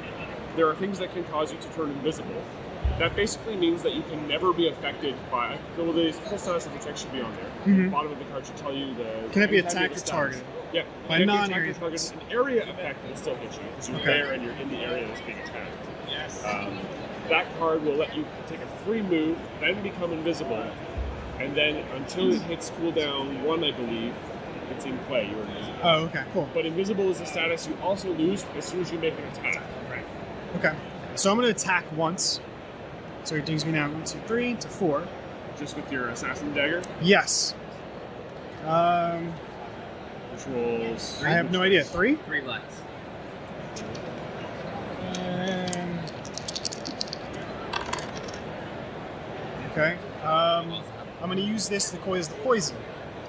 [SPEAKER 7] there are things that can cause you to turn invisible. That basically means that you can never be affected by. Well, the full status of the text should be on there. The bottom of the card should tell you the.
[SPEAKER 1] Can it be
[SPEAKER 7] anytime you have
[SPEAKER 1] attacked
[SPEAKER 7] a
[SPEAKER 1] or
[SPEAKER 7] status.
[SPEAKER 1] targeted?
[SPEAKER 7] Yeah.
[SPEAKER 1] By
[SPEAKER 7] It can be
[SPEAKER 1] non-area
[SPEAKER 7] attacked or targeted. An area effect will still hit you because you're
[SPEAKER 1] Okay.
[SPEAKER 7] there and you're in the area that's being attacked.
[SPEAKER 4] Yes.
[SPEAKER 7] That card will let you take a free move, then become invisible, and then until it hits cooldown 1, I believe, it's in play. You're invisible.
[SPEAKER 1] Oh, okay, cool.
[SPEAKER 7] But invisible is a status you also lose as soon as you make an attack.
[SPEAKER 1] Right. Okay. So I'm going to attack once. So it brings me now 1, 2, 3 to 4.
[SPEAKER 7] Just with your assassin dagger,
[SPEAKER 1] Yes.
[SPEAKER 7] which rolls.
[SPEAKER 1] I have no idea. 3?
[SPEAKER 4] 3 blacks.
[SPEAKER 1] Okay. I'm going to use this to cause the poison.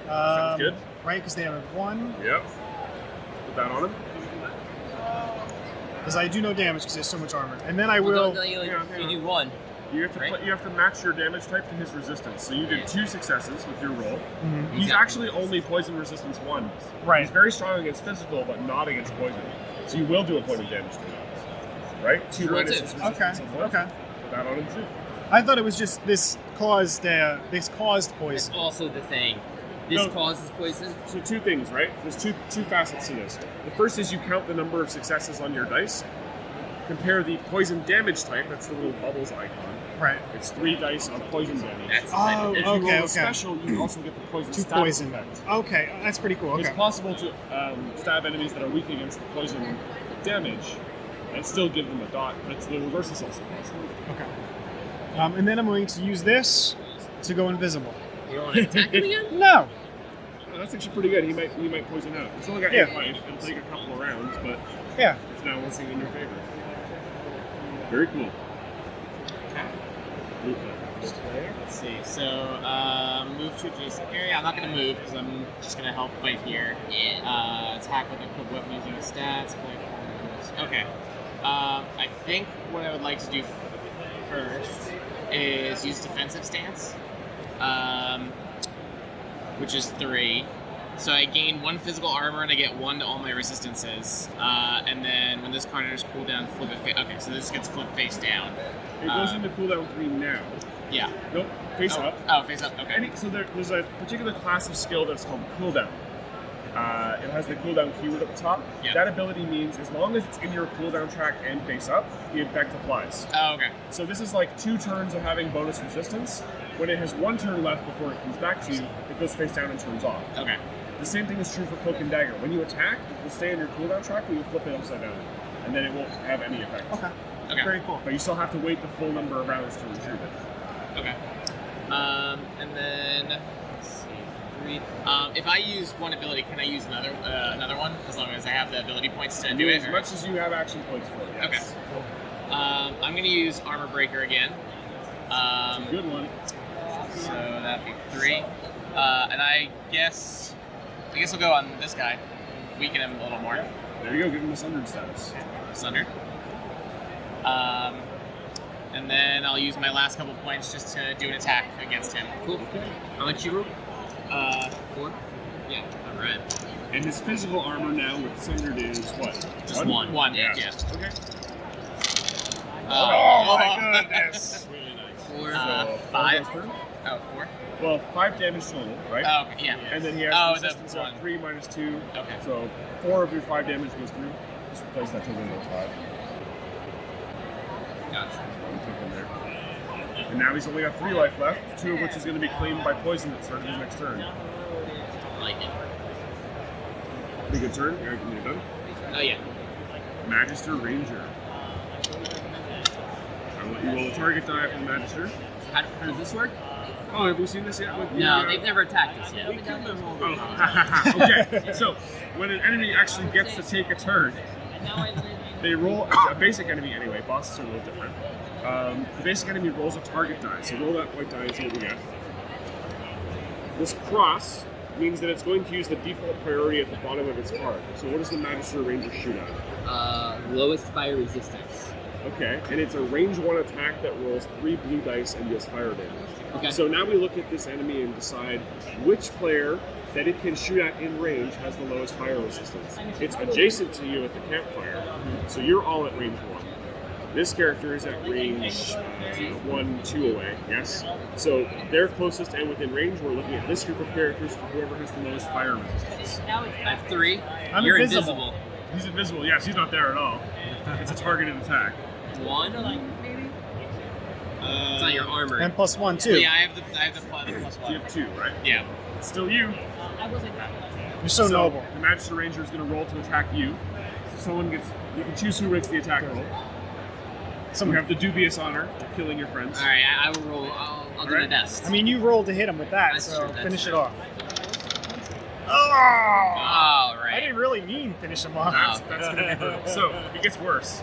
[SPEAKER 7] Sounds good.
[SPEAKER 1] Right, because they have a 1.
[SPEAKER 7] Yep. Put that on him.
[SPEAKER 1] Because I do no damage because there's so much armor. And then I
[SPEAKER 4] Well,
[SPEAKER 1] will...
[SPEAKER 4] don't you
[SPEAKER 7] Yeah.
[SPEAKER 4] do 1.
[SPEAKER 7] You have to
[SPEAKER 4] Right.
[SPEAKER 7] you have to match your damage type to his resistance. So you did 2 successes with your roll.
[SPEAKER 1] Mhm.
[SPEAKER 7] He's
[SPEAKER 4] got-
[SPEAKER 7] actually only poison resistance 1.
[SPEAKER 1] Right.
[SPEAKER 7] He's very strong against physical, but not against poison. So you will do a point of damage to him. Right? 2
[SPEAKER 4] Roll
[SPEAKER 7] minus
[SPEAKER 4] two.
[SPEAKER 7] his
[SPEAKER 1] Okay,
[SPEAKER 7] resistance of 1.
[SPEAKER 1] okay.
[SPEAKER 7] Put that on him too.
[SPEAKER 1] I thought it was just this caused
[SPEAKER 4] It's
[SPEAKER 1] poison.
[SPEAKER 4] also the thing. This
[SPEAKER 7] No.
[SPEAKER 4] causes poison.
[SPEAKER 7] So 2 things, right? There's two facets to this. The first is you count the number of successes on your dice. Compare the poison damage type, that's the little bubbles icon.
[SPEAKER 1] Right.
[SPEAKER 7] It's 3 dice of poison damage.
[SPEAKER 4] That's the type
[SPEAKER 1] Oh,
[SPEAKER 4] of
[SPEAKER 7] If
[SPEAKER 4] damage.
[SPEAKER 7] you roll
[SPEAKER 1] okay,
[SPEAKER 7] a
[SPEAKER 1] okay.
[SPEAKER 7] special, you also get the poison
[SPEAKER 1] 2
[SPEAKER 7] stab
[SPEAKER 1] poison.
[SPEAKER 7] effect.
[SPEAKER 1] Okay, that's pretty cool.
[SPEAKER 7] It's
[SPEAKER 1] Okay.
[SPEAKER 7] possible to stab enemies that are weak against the poison damage and still give them a dot, but the reverse is also possible.
[SPEAKER 1] Okay. And then I'm going to use this to go invisible.
[SPEAKER 4] You don't want to attack him again?
[SPEAKER 1] No!
[SPEAKER 7] Oh, that's actually pretty good. He might poison out. It's only got
[SPEAKER 1] Yeah.
[SPEAKER 7] 8 life. It'll take a couple of rounds, but
[SPEAKER 1] Yeah.
[SPEAKER 7] it's now working in your favor. Very cool. Blue player.
[SPEAKER 5] Let's see. So, move to adjacent area. I'm not going to move because I'm just going to help fight here.
[SPEAKER 4] Yeah.
[SPEAKER 5] Attack with equipped weapon using the stats. Play cards. Okay. I think what I would like to do first is use defensive stance, which is 3. So I gain 1 physical armor and I get 1 to all my resistances. And then when this card enters cooldown, flip it. Okay, so this gets flipped face down.
[SPEAKER 7] It goes into cooldown 3 now.
[SPEAKER 5] Yeah.
[SPEAKER 7] Nope, face up.
[SPEAKER 5] Oh, face up. Okay.
[SPEAKER 7] So there's a particular class of skill that's called cooldown. It has the cooldown keyword at the top.
[SPEAKER 5] Yeah.
[SPEAKER 7] That ability means as long as it's in your cooldown track and face up, the effect applies.
[SPEAKER 5] Oh, okay.
[SPEAKER 7] So this is like 2 turns of having bonus resistance. When it has 1 turn left before it comes back to you, it goes face down and turns off.
[SPEAKER 5] Okay.
[SPEAKER 7] The same thing is true for cloak and dagger. When you attack, it will stay in your cooldown track, but you flip it upside down, and then it won't have any effect.
[SPEAKER 1] Okay.
[SPEAKER 5] Okay.
[SPEAKER 1] Very cool.
[SPEAKER 7] But you still have to wait the full number of rounds to retrieve it.
[SPEAKER 5] Okay. And then let's see, 3. If I use one ability, can I use another one as long as I have the ability points to do it?
[SPEAKER 7] As
[SPEAKER 5] or-
[SPEAKER 7] much as you have action points for it. Yes.
[SPEAKER 5] Okay. I'm gonna use Armor Breaker again.
[SPEAKER 7] Good one.
[SPEAKER 5] So that'd be 3. And I guess I'll go on this guy. Weaken him a little more.
[SPEAKER 7] There you go. Give him a sundered status.
[SPEAKER 5] Sundered. And then I'll use my last couple points just to do an attack against him.
[SPEAKER 4] Cool. How much you roll?
[SPEAKER 5] 4.
[SPEAKER 4] Yeah. All right.
[SPEAKER 7] And his physical armor now with Sundered is what?
[SPEAKER 4] Just one.
[SPEAKER 5] One.
[SPEAKER 4] Yeah.
[SPEAKER 7] Okay.
[SPEAKER 5] Oh
[SPEAKER 7] my goodness.
[SPEAKER 6] Really nice.
[SPEAKER 4] 4,
[SPEAKER 7] So,
[SPEAKER 4] 5.
[SPEAKER 5] Oh, 4.
[SPEAKER 7] Well, 5 damage total, right?
[SPEAKER 5] Oh, okay, yeah.
[SPEAKER 7] And then he has
[SPEAKER 5] Oh, the
[SPEAKER 7] resistance of
[SPEAKER 5] one.
[SPEAKER 7] 3 minus 2.
[SPEAKER 5] Okay.
[SPEAKER 7] So 4 of your 5 damage goes through. Just replace that total with 5.
[SPEAKER 4] Gotcha.
[SPEAKER 7] One took him there. And now he's only got 3 life left, 2 of which is going to be claimed by poison at the start of his next turn.
[SPEAKER 4] I like it.
[SPEAKER 7] Pretty good turn. You're done.
[SPEAKER 4] Oh yeah.
[SPEAKER 7] Magister Ranger. I'll let you roll a target die for the Magister.
[SPEAKER 4] How does this work?
[SPEAKER 7] Oh, have we seen this yet? With the,
[SPEAKER 4] No, they've never attacked us yet.
[SPEAKER 7] Oh, okay. So, when an enemy actually gets to take a turn, they roll a basic enemy anyway. Bosses are a little different. The basic enemy rolls a target die. So roll that white die and see what we get. This cross means that it's going to use the default priority at the bottom of its card. So what does the Magister Ranger shoot at?
[SPEAKER 4] Lowest fire resistance.
[SPEAKER 7] Okay, and it's a range 1 attack that rolls 3 blue dice and deals fire damage.
[SPEAKER 4] Okay.
[SPEAKER 7] So now we look at this enemy and decide which player that it can shoot at in range has the lowest fire resistance. It's adjacent to you at the campfire, so you're all at range 1. This character is at range 1, 2 away, yes? So they're closest and within range. We're looking at this group of characters for whoever has the lowest fire resistance.
[SPEAKER 4] I have 3.
[SPEAKER 1] I'm
[SPEAKER 4] You're
[SPEAKER 1] invisible.
[SPEAKER 7] He's invisible, yes, he's not there at all. It's a targeted attack.
[SPEAKER 4] 1, maybe? It's on your armor.
[SPEAKER 1] And +1 too.
[SPEAKER 5] Yeah, I have the plus
[SPEAKER 7] You
[SPEAKER 5] 1.
[SPEAKER 7] have 2, right?
[SPEAKER 5] Yeah.
[SPEAKER 7] It's still you.
[SPEAKER 1] You're so noble.
[SPEAKER 7] The Magister Ranger is going to roll to attack you. So someone gets, you can choose who makes the attack roll. You have the dubious honor of killing your friends.
[SPEAKER 4] All right, I will roll. I'll do my best.
[SPEAKER 1] I mean, you rolled to hit him with that,
[SPEAKER 4] That's
[SPEAKER 1] so
[SPEAKER 4] true, that's
[SPEAKER 1] finish
[SPEAKER 4] true.
[SPEAKER 1] it off. Oh!
[SPEAKER 4] All right.
[SPEAKER 1] I didn't really mean finish him off.
[SPEAKER 7] That's going to be brutal. So it gets worse.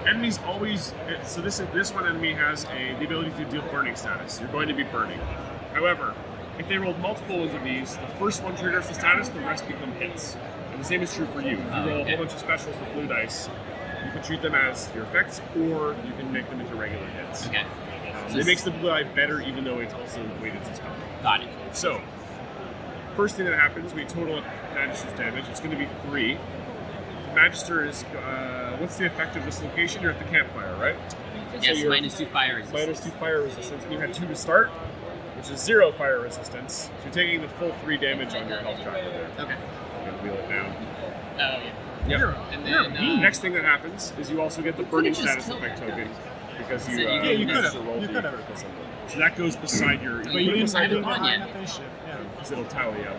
[SPEAKER 7] Enemies always. So this one enemy has the ability to deal burning status. You're going to be burning. However, if they rolled multiple ones of these, the first one triggers the status, the rest become hits. And the same is true for you. If you roll a whole bunch of specials with blue dice, you can treat them as your effects, or you can make them into regular hits.
[SPEAKER 4] Okay.
[SPEAKER 7] It makes the blue die better, even though it's also weighted to spell.
[SPEAKER 4] Got it.
[SPEAKER 7] So, first thing that happens, we total Magister's damage. It's going to be 3. Magister is, what's the effect of this location? You're at the campfire, right?
[SPEAKER 4] Yes,
[SPEAKER 7] you're
[SPEAKER 4] -2 fire resistance.
[SPEAKER 7] minus 2 fire resistance. You had 2 to start, which is 0 fire resistance. So you're taking the full 3 damage on your health tracker there.
[SPEAKER 4] Okay.
[SPEAKER 7] I'm going to wheel it down.
[SPEAKER 5] Oh, yeah.
[SPEAKER 7] Yep.
[SPEAKER 5] And then
[SPEAKER 7] Next thing that happens is you also get the burning
[SPEAKER 4] just
[SPEAKER 7] status
[SPEAKER 4] killed
[SPEAKER 7] effect
[SPEAKER 4] that guy.
[SPEAKER 7] token because you,
[SPEAKER 4] So you
[SPEAKER 1] you could've.
[SPEAKER 7] to roll
[SPEAKER 1] You
[SPEAKER 7] the
[SPEAKER 1] could've.
[SPEAKER 7] critical symbol. So that goes beside your.
[SPEAKER 4] But
[SPEAKER 7] put
[SPEAKER 4] you
[SPEAKER 7] it
[SPEAKER 4] didn't
[SPEAKER 7] beside
[SPEAKER 4] have
[SPEAKER 7] your
[SPEAKER 4] it on
[SPEAKER 7] line,
[SPEAKER 4] yet.
[SPEAKER 7] because it'll tally up.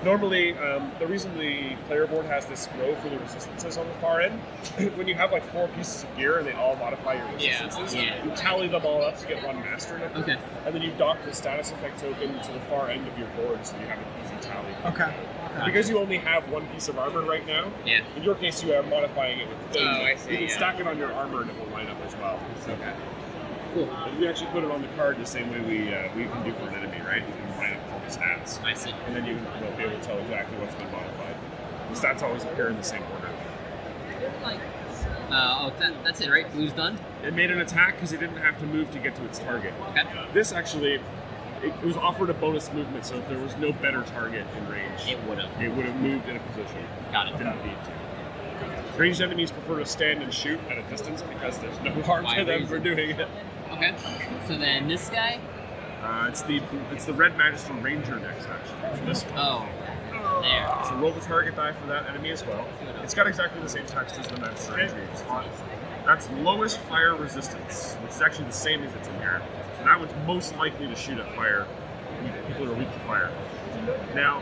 [SPEAKER 7] Normally, the reason the player board has this row for the resistances on the far end, when you have like 4 pieces of gear and they all modify your resistances,
[SPEAKER 4] Yeah.
[SPEAKER 7] you tally them all up to get one master number,
[SPEAKER 4] Okay.
[SPEAKER 7] and then you dock the status effect token to the far end of your board so you have an easy tally.
[SPEAKER 1] Okay.
[SPEAKER 7] Because you only have 1 piece of armor right now,
[SPEAKER 4] Yeah.
[SPEAKER 7] in your case you are modifying it with the thing.
[SPEAKER 5] Oh, I see,
[SPEAKER 7] You can
[SPEAKER 5] yeah.
[SPEAKER 7] stack it on your armor and it will line up as well.
[SPEAKER 5] Okay.
[SPEAKER 4] Cool.
[SPEAKER 7] And we actually put it on the card the same way we can do for an enemy, right? You can line up all the stats.
[SPEAKER 4] I see.
[SPEAKER 7] And then you will be able to tell exactly what's been modified. The stats always appear in the same order.
[SPEAKER 4] That's it, right? Blue's done.
[SPEAKER 7] It made an attack because it didn't have to move to get to its target.
[SPEAKER 4] Okay.
[SPEAKER 7] This actually, it was offered a bonus movement, so if there was no better target in range,
[SPEAKER 4] It would have.
[SPEAKER 7] it would have moved in a position.
[SPEAKER 4] Got it.
[SPEAKER 7] Didn't need to. Ranged enemies prefer to stand and shoot at a distance because there's no harm
[SPEAKER 4] Why
[SPEAKER 7] to them
[SPEAKER 4] reason?
[SPEAKER 7] for doing it.
[SPEAKER 4] Okay. So then this guy.
[SPEAKER 7] It's the Red Magister Ranger next, actually. For this one.
[SPEAKER 4] Oh. There.
[SPEAKER 7] So roll the target die for that enemy as well. It's got exactly the same text as the Magister Ranger you just fought. That's lowest fire resistance, which is actually the same as it's in here. So that one's most likely to shoot at fire. People who are weak to fire. Now,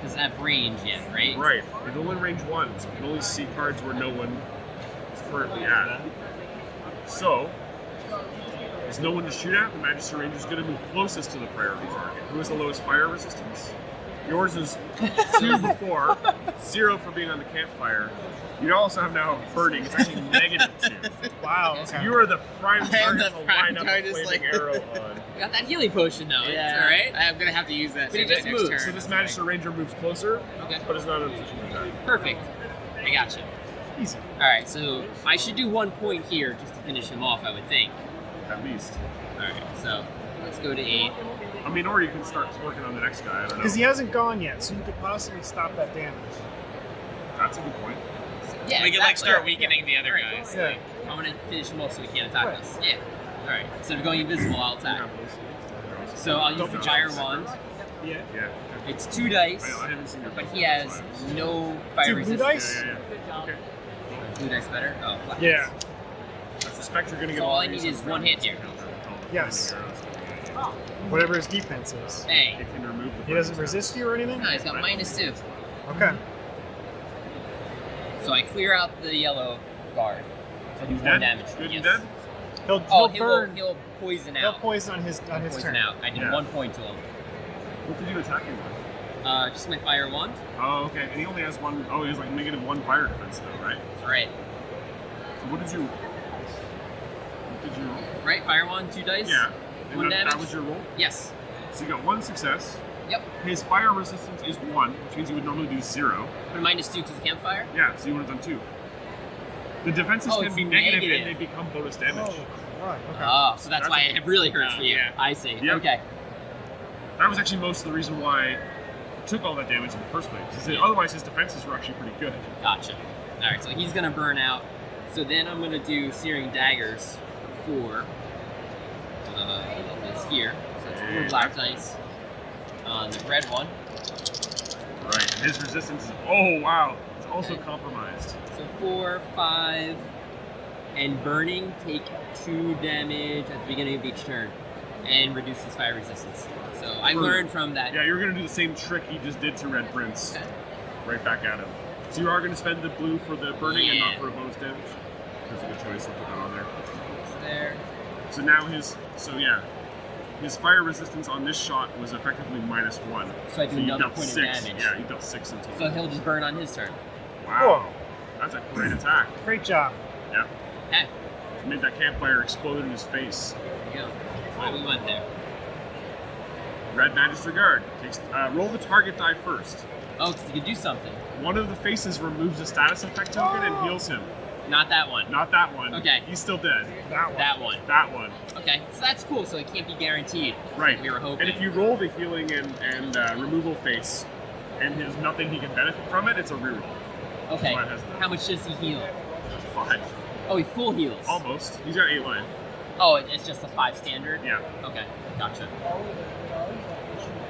[SPEAKER 4] Doesn't have range yet, right?
[SPEAKER 7] right, it's only range 1, so you can only see cards where no one is currently at. So, there's no one to shoot at. The Magister Ranger is going to move closest to the priority target. Who has the lowest fire resistance? Yours is 2 before, 0 for being on the campfire. You also have now burning. It's actually -2.
[SPEAKER 1] Wow.
[SPEAKER 7] So you are the prime
[SPEAKER 5] I am
[SPEAKER 7] target
[SPEAKER 5] the
[SPEAKER 7] to
[SPEAKER 5] prime
[SPEAKER 7] line up a
[SPEAKER 5] target,
[SPEAKER 7] flaming
[SPEAKER 5] like-
[SPEAKER 7] arrow on.
[SPEAKER 4] We got that healing potion though. It's all right.
[SPEAKER 5] I'm gonna have to use that
[SPEAKER 4] But he
[SPEAKER 5] next
[SPEAKER 4] just moves.
[SPEAKER 5] turn.
[SPEAKER 7] So this Magister Ranger moves closer,
[SPEAKER 4] Okay.
[SPEAKER 7] but is not in a position to attack.
[SPEAKER 4] Perfect. I got you.
[SPEAKER 1] Easy.
[SPEAKER 4] All right. So I should do 1 point here just to finish him off, I would think.
[SPEAKER 7] At least.
[SPEAKER 4] All right. So let's go to 8.
[SPEAKER 7] I mean, or you can start working on the next guy. I don't know.
[SPEAKER 3] Because he hasn't gone yet, so you could possibly stop that damage.
[SPEAKER 7] That's a good point.
[SPEAKER 4] Yeah,
[SPEAKER 5] We can like
[SPEAKER 4] exactly.
[SPEAKER 5] start weakening the other guys.
[SPEAKER 3] Yeah.
[SPEAKER 4] I'm gonna finish him off so he can't attack
[SPEAKER 3] Right.
[SPEAKER 4] us. Yeah. Alright, instead of going invisible, I'll attack. So I'll use the Gyre Wand.
[SPEAKER 3] Yeah.
[SPEAKER 7] Yeah.
[SPEAKER 4] It's 2 dice,
[SPEAKER 7] I haven't seen your
[SPEAKER 4] but he has no fire
[SPEAKER 3] 2 blue
[SPEAKER 4] resistance.
[SPEAKER 3] dice?
[SPEAKER 7] Yeah. Okay.
[SPEAKER 4] Blue dice better? Oh, black
[SPEAKER 3] Yeah.
[SPEAKER 7] I suspect you're gonna get.
[SPEAKER 4] So all I need is 1 hit here.
[SPEAKER 3] Yes. Whatever his defense is.
[SPEAKER 4] Hey.
[SPEAKER 7] It can remove the.
[SPEAKER 3] He doesn't resist you or anything?
[SPEAKER 4] No, he's got -2.
[SPEAKER 3] Okay.
[SPEAKER 4] So I clear out the yellow guard. So I do 1
[SPEAKER 7] Dead?
[SPEAKER 4] damage.
[SPEAKER 7] Good
[SPEAKER 4] Yes.
[SPEAKER 7] and dead?
[SPEAKER 3] He'll burn.
[SPEAKER 4] He'll poison
[SPEAKER 3] He'll
[SPEAKER 4] out.
[SPEAKER 3] poison on his
[SPEAKER 4] Poison
[SPEAKER 3] turn.
[SPEAKER 4] out. I did
[SPEAKER 7] Yeah.
[SPEAKER 4] 1 point to him.
[SPEAKER 7] What did you attack him with?
[SPEAKER 4] Just my fire wand.
[SPEAKER 7] Oh, okay. And he only has one. Oh, he has like -1 fire defense though, right?
[SPEAKER 4] That's right.
[SPEAKER 7] So what did you roll?
[SPEAKER 4] Right, fire wand, 2 dice.
[SPEAKER 7] Yeah. And
[SPEAKER 4] 1
[SPEAKER 7] that
[SPEAKER 4] damage.
[SPEAKER 7] was your roll?
[SPEAKER 4] Yes.
[SPEAKER 7] So you got 1 success.
[SPEAKER 4] Yep.
[SPEAKER 7] His fire resistance is 1, which means you would normally do 0.
[SPEAKER 4] But -2 because of campfire.
[SPEAKER 7] Yeah, so you would have done 2. The defenses
[SPEAKER 4] Oh,
[SPEAKER 7] can
[SPEAKER 4] it's
[SPEAKER 7] be negative
[SPEAKER 4] negative.
[SPEAKER 7] and they become bonus damage.
[SPEAKER 3] Oh, right. Okay.
[SPEAKER 4] Oh, so that's why it really hurts for you.
[SPEAKER 5] Yeah.
[SPEAKER 4] I see.
[SPEAKER 7] Yep.
[SPEAKER 4] Okay.
[SPEAKER 7] That was actually most of the reason why he took all that damage in the first place. Is that otherwise his defenses were actually pretty good.
[SPEAKER 4] Gotcha. All right, so he's gonna burn out. So then I'm gonna do Searing Daggers for this here. So it's 4 black dice on the red one.
[SPEAKER 7] Right, and his resistance is, oh wow, it's also compromised.
[SPEAKER 4] So 4, 5, and burning take 2 damage at the beginning of each turn, and reduces fire resistance. So I learned from that.
[SPEAKER 7] Yeah, you're going to do the same trick he just did to Red Prince.
[SPEAKER 4] Okay.
[SPEAKER 7] Right back at him. So you are going to spend the blue for the burning and not
[SPEAKER 4] Yeah.
[SPEAKER 7] for a bonus damage? That's a good choice, I'll put that on there.
[SPEAKER 4] It's there.
[SPEAKER 7] So now his fire resistance on this shot was effectively -1.
[SPEAKER 4] So I do
[SPEAKER 7] you
[SPEAKER 4] another
[SPEAKER 7] dealt
[SPEAKER 4] point of
[SPEAKER 7] 6.
[SPEAKER 4] damage.
[SPEAKER 7] Yeah, you dealt 6 in total.
[SPEAKER 4] So he'll just burn on his turn.
[SPEAKER 7] Wow, that's a great attack.
[SPEAKER 3] Great job.
[SPEAKER 7] Yeah,
[SPEAKER 4] Okay.
[SPEAKER 7] made that campfire explode in his face.
[SPEAKER 4] There you go. That's why we went there.
[SPEAKER 7] Red Magister Guard takes roll the target die first.
[SPEAKER 4] Oh, because you can do something.
[SPEAKER 7] One of the faces removes a status effect token and heals him.
[SPEAKER 4] Not that one.
[SPEAKER 7] Not that one.
[SPEAKER 4] Okay.
[SPEAKER 7] He's still dead.
[SPEAKER 3] That one.
[SPEAKER 4] That one.
[SPEAKER 7] That one.
[SPEAKER 4] Okay, so that's cool. So it can't be guaranteed.
[SPEAKER 7] Right.
[SPEAKER 4] We were hoping.
[SPEAKER 7] And if you roll the healing and removal face, and there's nothing he can benefit from it, it's a reroll.
[SPEAKER 4] Okay.
[SPEAKER 7] Mine has that.
[SPEAKER 4] How much does he heal?
[SPEAKER 7] 5.
[SPEAKER 4] Oh, he full heals.
[SPEAKER 7] Almost. He's got 8 life.
[SPEAKER 4] Oh, it's just a 5 standard?
[SPEAKER 7] Yeah.
[SPEAKER 4] Okay, gotcha.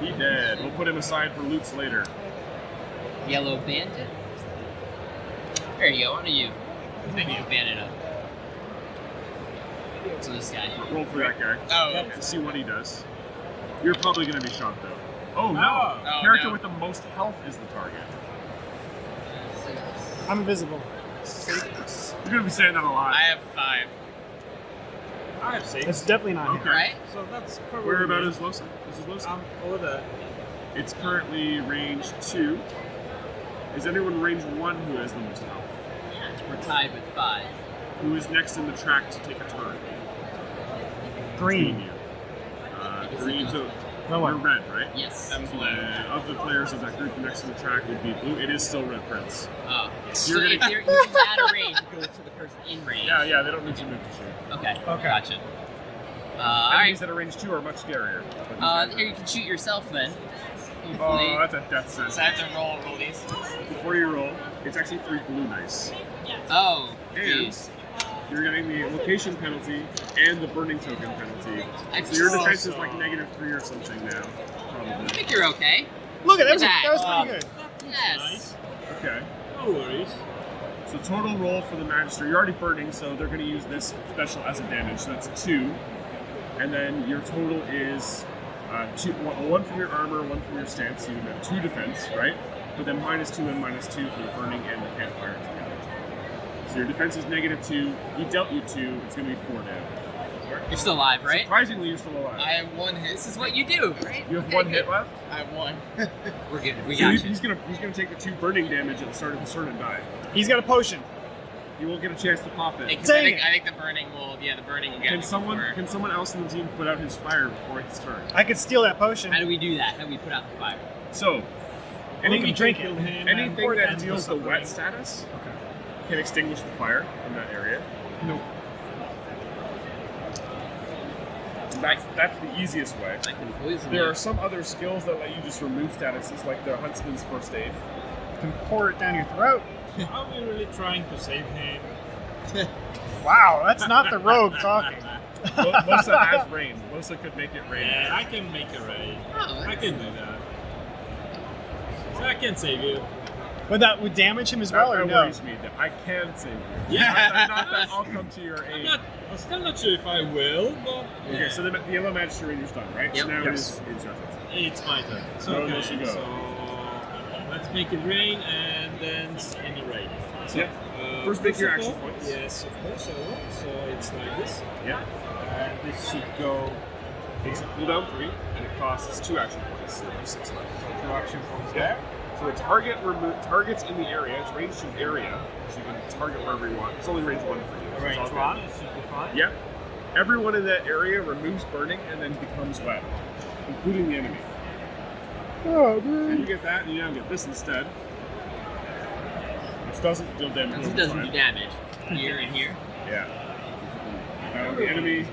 [SPEAKER 7] He dead. We'll put him aside for loots later.
[SPEAKER 4] Yellow bandit. There you go, onto you. Maybe you bandit up. So this guy.
[SPEAKER 7] Roll for that guy.
[SPEAKER 5] Oh, okay.
[SPEAKER 7] To see what he does. You're probably going to be shot though. Oh no!
[SPEAKER 5] Oh,
[SPEAKER 7] Character
[SPEAKER 5] no.
[SPEAKER 7] with the most health is the target.
[SPEAKER 3] I'm invisible.
[SPEAKER 7] You're going to be saying that a lot.
[SPEAKER 5] I have 5.
[SPEAKER 6] I have 6.
[SPEAKER 3] It's definitely not
[SPEAKER 7] Okay.
[SPEAKER 3] him.
[SPEAKER 4] Right?
[SPEAKER 6] So that's probably.
[SPEAKER 7] Where about is Losa? This is Losa.
[SPEAKER 6] Over there.
[SPEAKER 7] It's currently range 2. Is anyone range 1 who has the most health?
[SPEAKER 4] We're tied with 5.
[SPEAKER 7] Who is next in the track to take a turn?
[SPEAKER 3] Green.
[SPEAKER 7] You. Green, so
[SPEAKER 3] No
[SPEAKER 7] you're
[SPEAKER 3] one.
[SPEAKER 7] red, right?
[SPEAKER 4] Yes.
[SPEAKER 5] I'm blue.
[SPEAKER 7] Of the players of that group, the next in the track would be blue. It is still Red Prince.
[SPEAKER 4] Oh. So
[SPEAKER 7] You're
[SPEAKER 4] if
[SPEAKER 7] gonna-
[SPEAKER 4] you're out of range, it goes to the person in range.
[SPEAKER 7] Yeah, they don't need to move to shoot.
[SPEAKER 4] Okay.
[SPEAKER 3] Okay.
[SPEAKER 4] Gotcha.
[SPEAKER 7] Enemies
[SPEAKER 4] Alright.
[SPEAKER 7] that are range 2 are much scarier.
[SPEAKER 4] Here you can shoot yourself then.
[SPEAKER 7] Oh,
[SPEAKER 4] Hopefully.
[SPEAKER 7] that's a death sentence.
[SPEAKER 5] So I have to roll these.
[SPEAKER 7] Before you roll, it's actually 3 blue dice.
[SPEAKER 4] Oh,
[SPEAKER 7] And
[SPEAKER 4] jeez.
[SPEAKER 7] you're getting the location penalty and the burning token penalty.
[SPEAKER 4] I
[SPEAKER 7] So your
[SPEAKER 4] just-
[SPEAKER 7] defense is like -3 or something now,
[SPEAKER 4] I
[SPEAKER 7] probably.
[SPEAKER 4] think you're okay.
[SPEAKER 3] Look at that.
[SPEAKER 4] Look at
[SPEAKER 3] That was
[SPEAKER 4] that.
[SPEAKER 3] pretty good.
[SPEAKER 4] Yes.
[SPEAKER 7] Okay.
[SPEAKER 6] No worries.
[SPEAKER 7] So total roll for the Magister, you're already burning, so they're going to use this special as a damage. So that's 2. And then your total is 1 from your armor, 1 from your stance, so you have 2 defense, right? But then -2 and -2 for the burning and the campfire together. So your defense is -2, he dealt you 2, it's going to be 4 damage.
[SPEAKER 4] You're still alive, right?
[SPEAKER 7] Surprisingly, you're still alive.
[SPEAKER 5] I have 1 hit.
[SPEAKER 4] This is what you do, right?
[SPEAKER 7] You have 1 hit left?
[SPEAKER 5] I have 1.
[SPEAKER 4] We're good. We
[SPEAKER 7] So
[SPEAKER 4] got
[SPEAKER 7] he's
[SPEAKER 4] you.
[SPEAKER 7] gonna take the 2 burning damage at the start of his turn and die.
[SPEAKER 3] He's got a potion.
[SPEAKER 7] You won't get a chance to pop it.
[SPEAKER 5] Because
[SPEAKER 3] Dang it.
[SPEAKER 5] I think the burning will get me
[SPEAKER 7] Can someone
[SPEAKER 5] before.
[SPEAKER 7] else in the team put out his fire before his turn?
[SPEAKER 3] I could steal that potion.
[SPEAKER 4] How do we do that? How do we put out the fire?
[SPEAKER 7] So,
[SPEAKER 3] We
[SPEAKER 7] anything,
[SPEAKER 3] can drink it.
[SPEAKER 7] anything that
[SPEAKER 6] and
[SPEAKER 7] deals the
[SPEAKER 6] suffering.
[SPEAKER 7] wet status can extinguish the fire in that area.
[SPEAKER 3] Nope.
[SPEAKER 7] That's the easiest way.
[SPEAKER 4] I can poison
[SPEAKER 7] There
[SPEAKER 4] you.
[SPEAKER 7] are some other skills that let you just remove statuses, like the Huntsman's First Aid.
[SPEAKER 3] You can pour it down your throat.
[SPEAKER 6] Are we really trying to save him?
[SPEAKER 3] Wow, that's not the rogue talking.
[SPEAKER 7] Mosa has rain. Mosa could make it rain.
[SPEAKER 6] Yeah, I can make a raid.
[SPEAKER 4] Oh,
[SPEAKER 6] I can do that. So I can save you.
[SPEAKER 3] But that would damage him as well, or
[SPEAKER 7] That
[SPEAKER 3] no?
[SPEAKER 7] worries me. That I can save you.
[SPEAKER 6] Yeah.
[SPEAKER 7] Not that I'll come to your aid.
[SPEAKER 6] I'm still not sure if I will, but
[SPEAKER 7] Okay, so the Yellow Magistrate Ranger's done, right?
[SPEAKER 4] Yep.
[SPEAKER 7] So now
[SPEAKER 3] Yes.
[SPEAKER 7] it's your turn.
[SPEAKER 6] it's my turn. So,
[SPEAKER 7] No,
[SPEAKER 6] okay,
[SPEAKER 7] yes, you go.
[SPEAKER 6] so let's make it rain and then any raid. So,
[SPEAKER 7] Yep. First, make your
[SPEAKER 6] of
[SPEAKER 7] action
[SPEAKER 6] all-
[SPEAKER 7] points.
[SPEAKER 6] Yes, of course I will. So it's like this.
[SPEAKER 7] Yeah.
[SPEAKER 6] And this should go
[SPEAKER 7] Takes a cooldown 3, and it costs 2 action points. So you have 6 left.
[SPEAKER 6] to action points
[SPEAKER 7] Yeah.
[SPEAKER 6] there.
[SPEAKER 7] So a target targets in the area. It's ranged to area, so you can target wherever you want. It's only range 1 for you. so it's
[SPEAKER 6] Range
[SPEAKER 7] all good.
[SPEAKER 6] 1, it should be fine.
[SPEAKER 7] Yep. Everyone in that area removes burning and then becomes wet, including the enemy.
[SPEAKER 3] Oh,
[SPEAKER 7] So you get that, and you now get this instead, which doesn't deal damage.
[SPEAKER 4] It
[SPEAKER 7] over
[SPEAKER 4] doesn't
[SPEAKER 7] time.
[SPEAKER 4] do damage. Here and here.
[SPEAKER 7] Yeah. The enemy.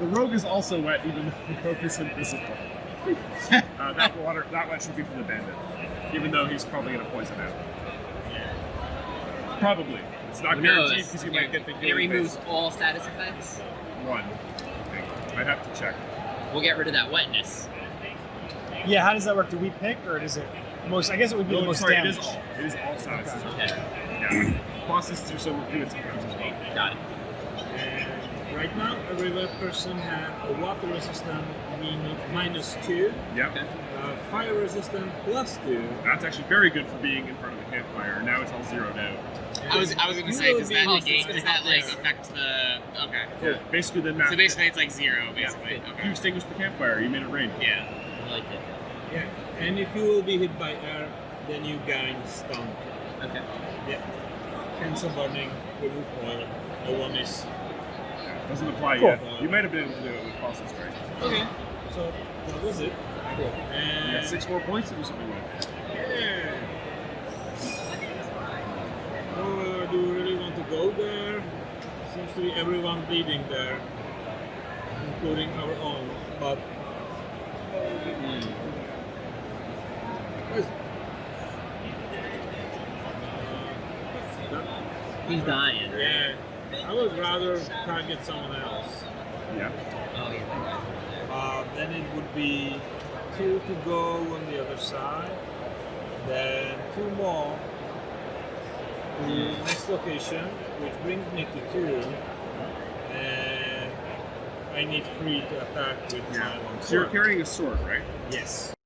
[SPEAKER 7] The rogue is also wet, even though the rogue is invisible. That wet should be from the bandit, even though he's probably going to poison out. Probably. It's not
[SPEAKER 4] Who
[SPEAKER 7] guaranteed
[SPEAKER 4] knows?
[SPEAKER 7] because you might get the
[SPEAKER 4] It
[SPEAKER 7] healing
[SPEAKER 4] removes
[SPEAKER 7] phase.
[SPEAKER 4] all status effects.
[SPEAKER 7] 1. I think. I'd have to check.
[SPEAKER 4] We'll get rid of that wetness.
[SPEAKER 3] Yeah, how does that work? Do we pick, or does it most? I guess it would be the most
[SPEAKER 7] sorry,
[SPEAKER 3] damage.
[SPEAKER 7] it is all statuses.
[SPEAKER 4] Okay.
[SPEAKER 7] Yeah. Bosses do it sometimes as well.
[SPEAKER 4] Got it.
[SPEAKER 6] And right now, every web person has a water resistant -2,
[SPEAKER 7] Yep.
[SPEAKER 6] fire resistant +2.
[SPEAKER 7] That's actually very good for being in front of the campfire. Now it's all zeroed out.
[SPEAKER 5] I was gonna
[SPEAKER 6] You
[SPEAKER 5] say,
[SPEAKER 6] will
[SPEAKER 5] does
[SPEAKER 6] be
[SPEAKER 5] that
[SPEAKER 6] able
[SPEAKER 5] like
[SPEAKER 6] to
[SPEAKER 5] affect the? Okay.
[SPEAKER 7] Yeah. Basically, the map.
[SPEAKER 5] So basically, it's like 0, basically.
[SPEAKER 7] you
[SPEAKER 5] Okay.
[SPEAKER 7] extinguished the campfire. You made it rain.
[SPEAKER 5] Yeah.
[SPEAKER 4] I like it.
[SPEAKER 6] Yeah, and if you will be hit by air, then you gain stun.
[SPEAKER 4] Okay.
[SPEAKER 6] Yeah. Cancel burning, remove oil. No one is.
[SPEAKER 7] Doesn't apply
[SPEAKER 3] Cool.
[SPEAKER 7] yet. You might have been able to do it with Fossil Strike.
[SPEAKER 6] Okay. So that was it.
[SPEAKER 4] Cool.
[SPEAKER 7] You
[SPEAKER 6] And
[SPEAKER 7] got 6 more points to do something with.
[SPEAKER 6] yeah. Do you really want to go there? Seems to be everyone leaving there, including our own. But where's
[SPEAKER 4] He's dying.
[SPEAKER 6] yeah, I would rather target someone else.
[SPEAKER 7] Yeah.
[SPEAKER 4] Oh yeah.
[SPEAKER 6] Then it would be 2 to go on the other side, then 2 more to the next location, which brings me to 2, and I need 3 to attack with my long
[SPEAKER 7] So you're
[SPEAKER 6] sword.
[SPEAKER 7] carrying a sword, right?
[SPEAKER 6] Yes.